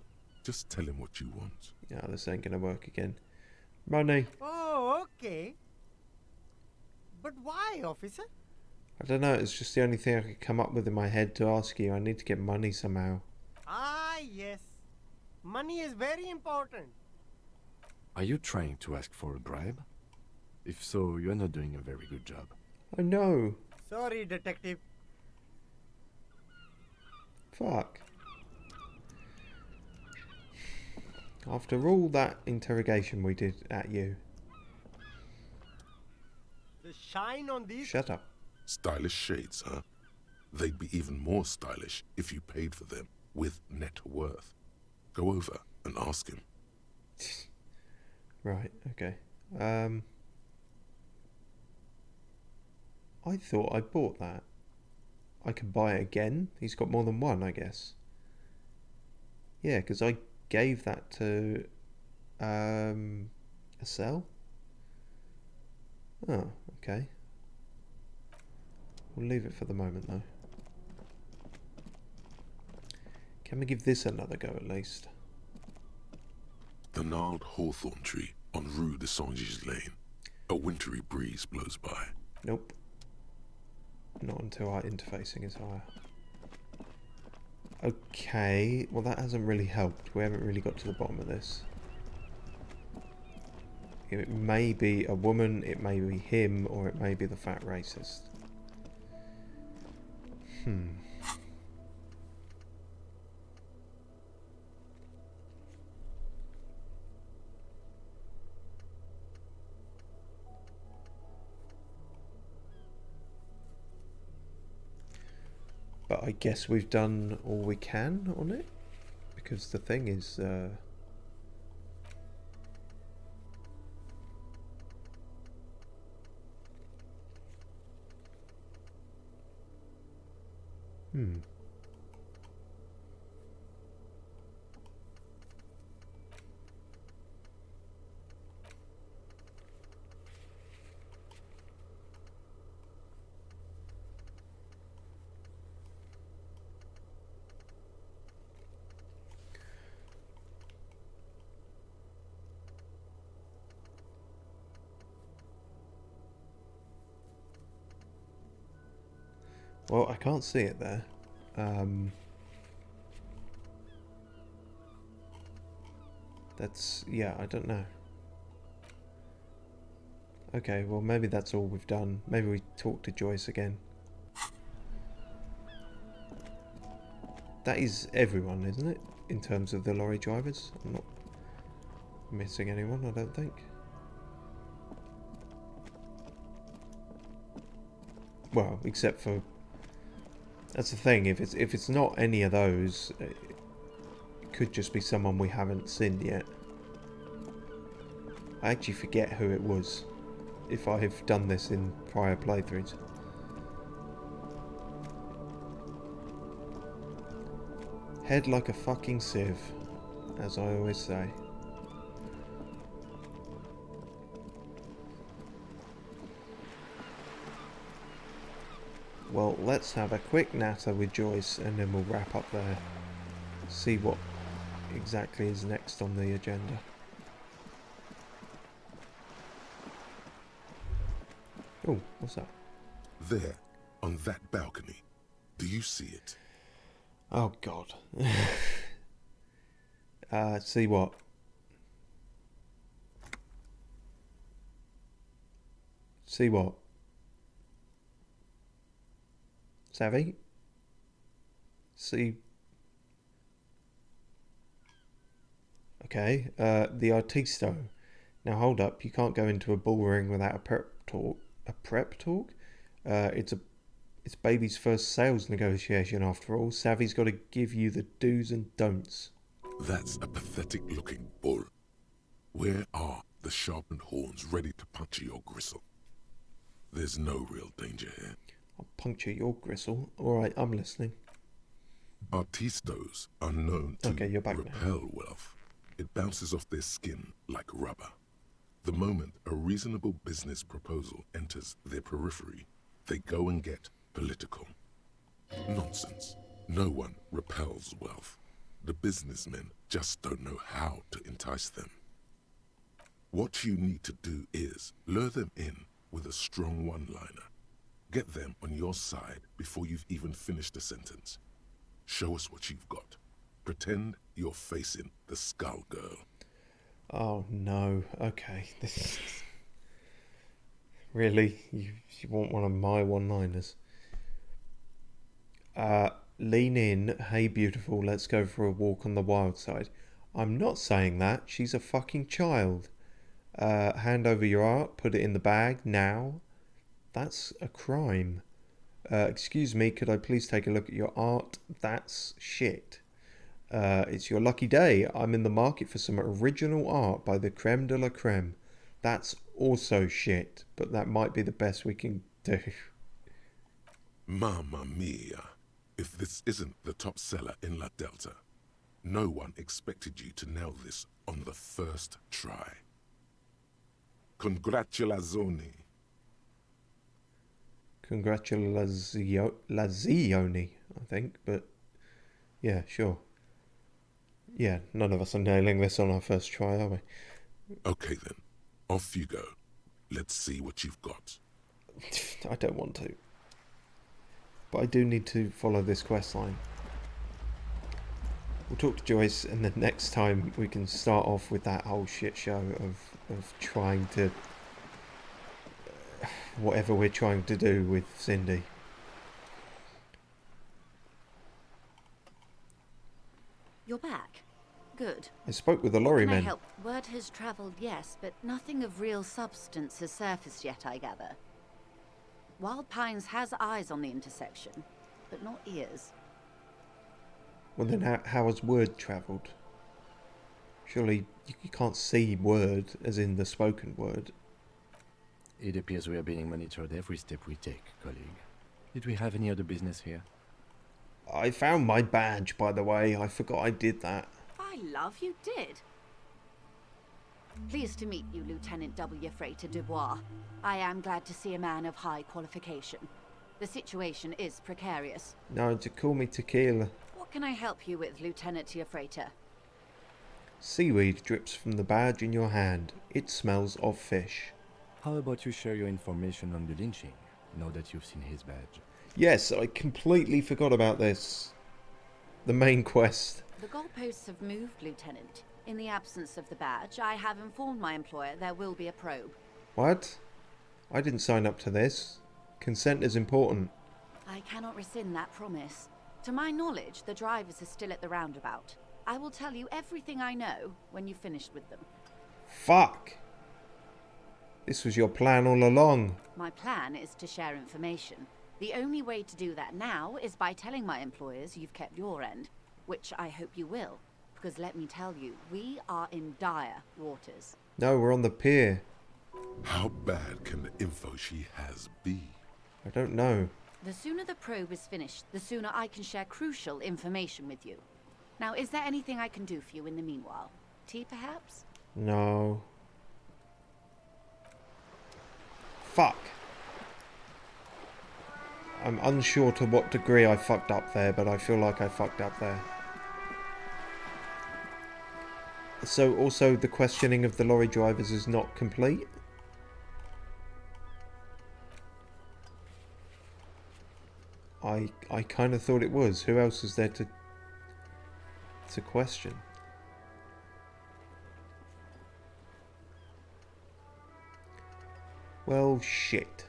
Just tell him what you want. Yeah, this ain't gonna work again. Money. Oh, okay. But why, officer? I don't know, it's just the only thing I could come up with in my head to ask you. I need to get money somehow. Ah, yes. Money is very important. Are you trying to ask for a bribe? If so, you're not doing a very good job. Oh no. Sorry, detective. Fuck. After all that interrogation we did at you. The shine on these. Shut up. Stylish shades, huh? They'd be even more stylish if you paid for them with net worth. Go over and ask him. Right, okay. I thought I bought that. I can buy it again? He's got more than one, I guess. Yeah, because I gave that to a cell. Oh, okay. We'll leave it for the moment though. Can we give this another go at least? The gnarled hawthorn tree on Rue de Saint-Gilles Lane. A wintry breeze blows by. Nope. Not until our interfacing is higher. Okay, well that hasn't really helped. We haven't really got to the bottom of this. It may be a woman, it may be him, or it may be the fat racist. But I guess we've done all we can on it, because the thing is well, I can't see it there. That's, yeah, I don't know. Okay, well maybe that's all we've done. Maybe we talk to Joyce again. That is everyone, isn't it? In terms of the lorry drivers. I'm not missing anyone, I don't think. Well, except for... That's the thing, if it's not any of those, it could just be someone we haven't seen yet. I actually forget who it was, if I've done this in prior playthroughs. Head like a fucking sieve, as I always say. Well, let's have a quick natter with Joyce and then we'll wrap up there. See what exactly is next on the agenda. Oh, what's that? There, on that balcony. Do you see it? Oh, God. See what? See what? Savvy? See? Okay, the Artisto. Now hold up, you can't go into a bull ring without a prep talk. A prep talk? It's baby's first sales negotiation after all. Savvy's got to give you the do's and don'ts. That's a pathetic looking bull. Where are the sharpened horns ready to puncture your gristle? There's no real danger here. I'll puncture your gristle. Alright, I'm listening. Artistos are known to you're back repel wealth. It bounces off their skin like rubber. The moment a reasonable business proposal enters their periphery, they go and get political. Nonsense. No one repels wealth. The businessmen just don't know how to entice them. What you need to do is lure them in with a strong one-liner. Get them on your side before you've even finished a sentence. Show us what you've got. Pretend you're facing the Skull Girl. Oh no, okay. Really? You want one of my one-liners? lean in, hey beautiful, let's go for a walk on the wild side. I'm not saying that. She's a fucking child. Hand over your art, put it in the bag now. That's a crime. Excuse me, could I please take a look at your art? That's shit. It's your lucky day. I'm in the market for some original art by the creme de la creme. That's also shit, but that might be the best we can do. Mamma mia. If this isn't the top seller in La Delta, no one expected you to nail this on the first try. Congratulazioni. Congratulazioni, I think, but yeah, sure. Yeah, none of us are nailing this on our first try, are we? Okay then, off you go. Let's see what you've got. I don't want to. But I do need to follow this quest line. We'll talk to Joyce, and then next time we can start off with that whole shit show of trying to... whatever we're trying to do with Cindy. You're back. Good. I spoke with the lorry Can I men. help? Word has travelled, yes, but nothing of real substance has surfaced yet, I gather. Wild Pines has eyes on the intersection, but not ears. Well then how has word travelled? Surely you can't see word as in the spoken word. It appears we are being monitored every step we take, colleague. Did we have any other business here? I found my badge, by the way. I forgot I did that. By love, you did. Pleased to meet you, Lieutenant W. Freighter Dubois. I am glad to see a man of high qualification. The situation is precarious. No, to call me Tequila. What can I help you with, Lieutenant Freighter? Seaweed drips from the badge in your hand. It smells of fish. How about you share your information on the lynching, now that you've seen his badge? Yes, I completely forgot about this. The main quest. The goalposts have moved, Lieutenant. In the absence of the badge, I have informed my employer there will be a probe. What? I didn't sign up to this. Consent is important. I cannot rescind that promise. To my knowledge, the drivers are still at the roundabout. I will tell you everything I know when you've finished with them. Fuck! This was your plan all along. My plan is to share information. The only way to do that now is by telling my employers you've kept your end, which I hope you will, because let me tell you, we are in dire waters. No, we're on the pier. How bad can the info she has be? I don't know. The sooner the probe is finished, the sooner I can share crucial information with you. Now, is there anything I can do for you in the meanwhile? Tea, perhaps? No. Fuck. I'm unsure to what degree I fucked up there, but I feel like I fucked up there. So, also, the questioning of the lorry drivers is not complete? I kind of thought it was. Who else is there to question? Well, shit.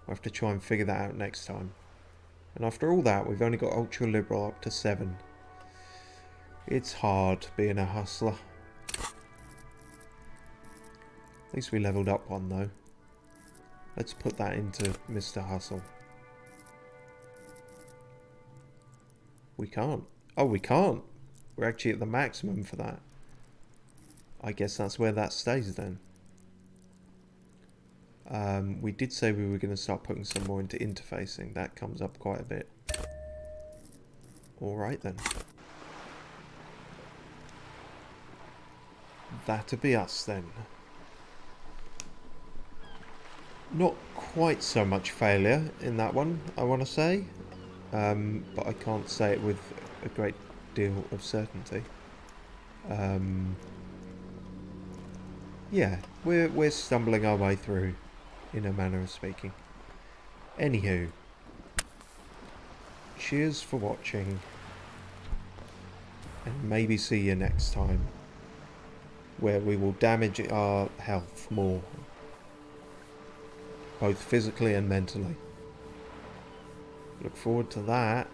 We'll have to try and figure that out next time. And after all that, we've only got Ultra Liberal up to 7. It's hard being a hustler. At least we leveled up one though. Let's put that into Mr. Hustle. We can't. Oh, we can't. We're actually at the maximum for that. I guess that's where that stays then. We did say we were going to start putting some more into interfacing. That comes up quite a bit. Alright then. That'll be us then. Not quite so much failure in that one, I want to say. But I can't say it with a great deal of certainty. Yeah, we're stumbling our way through, in a manner of speaking. Anywho, cheers for watching, and maybe see you next time, where we will damage our health more, both physically and mentally. Look forward to that.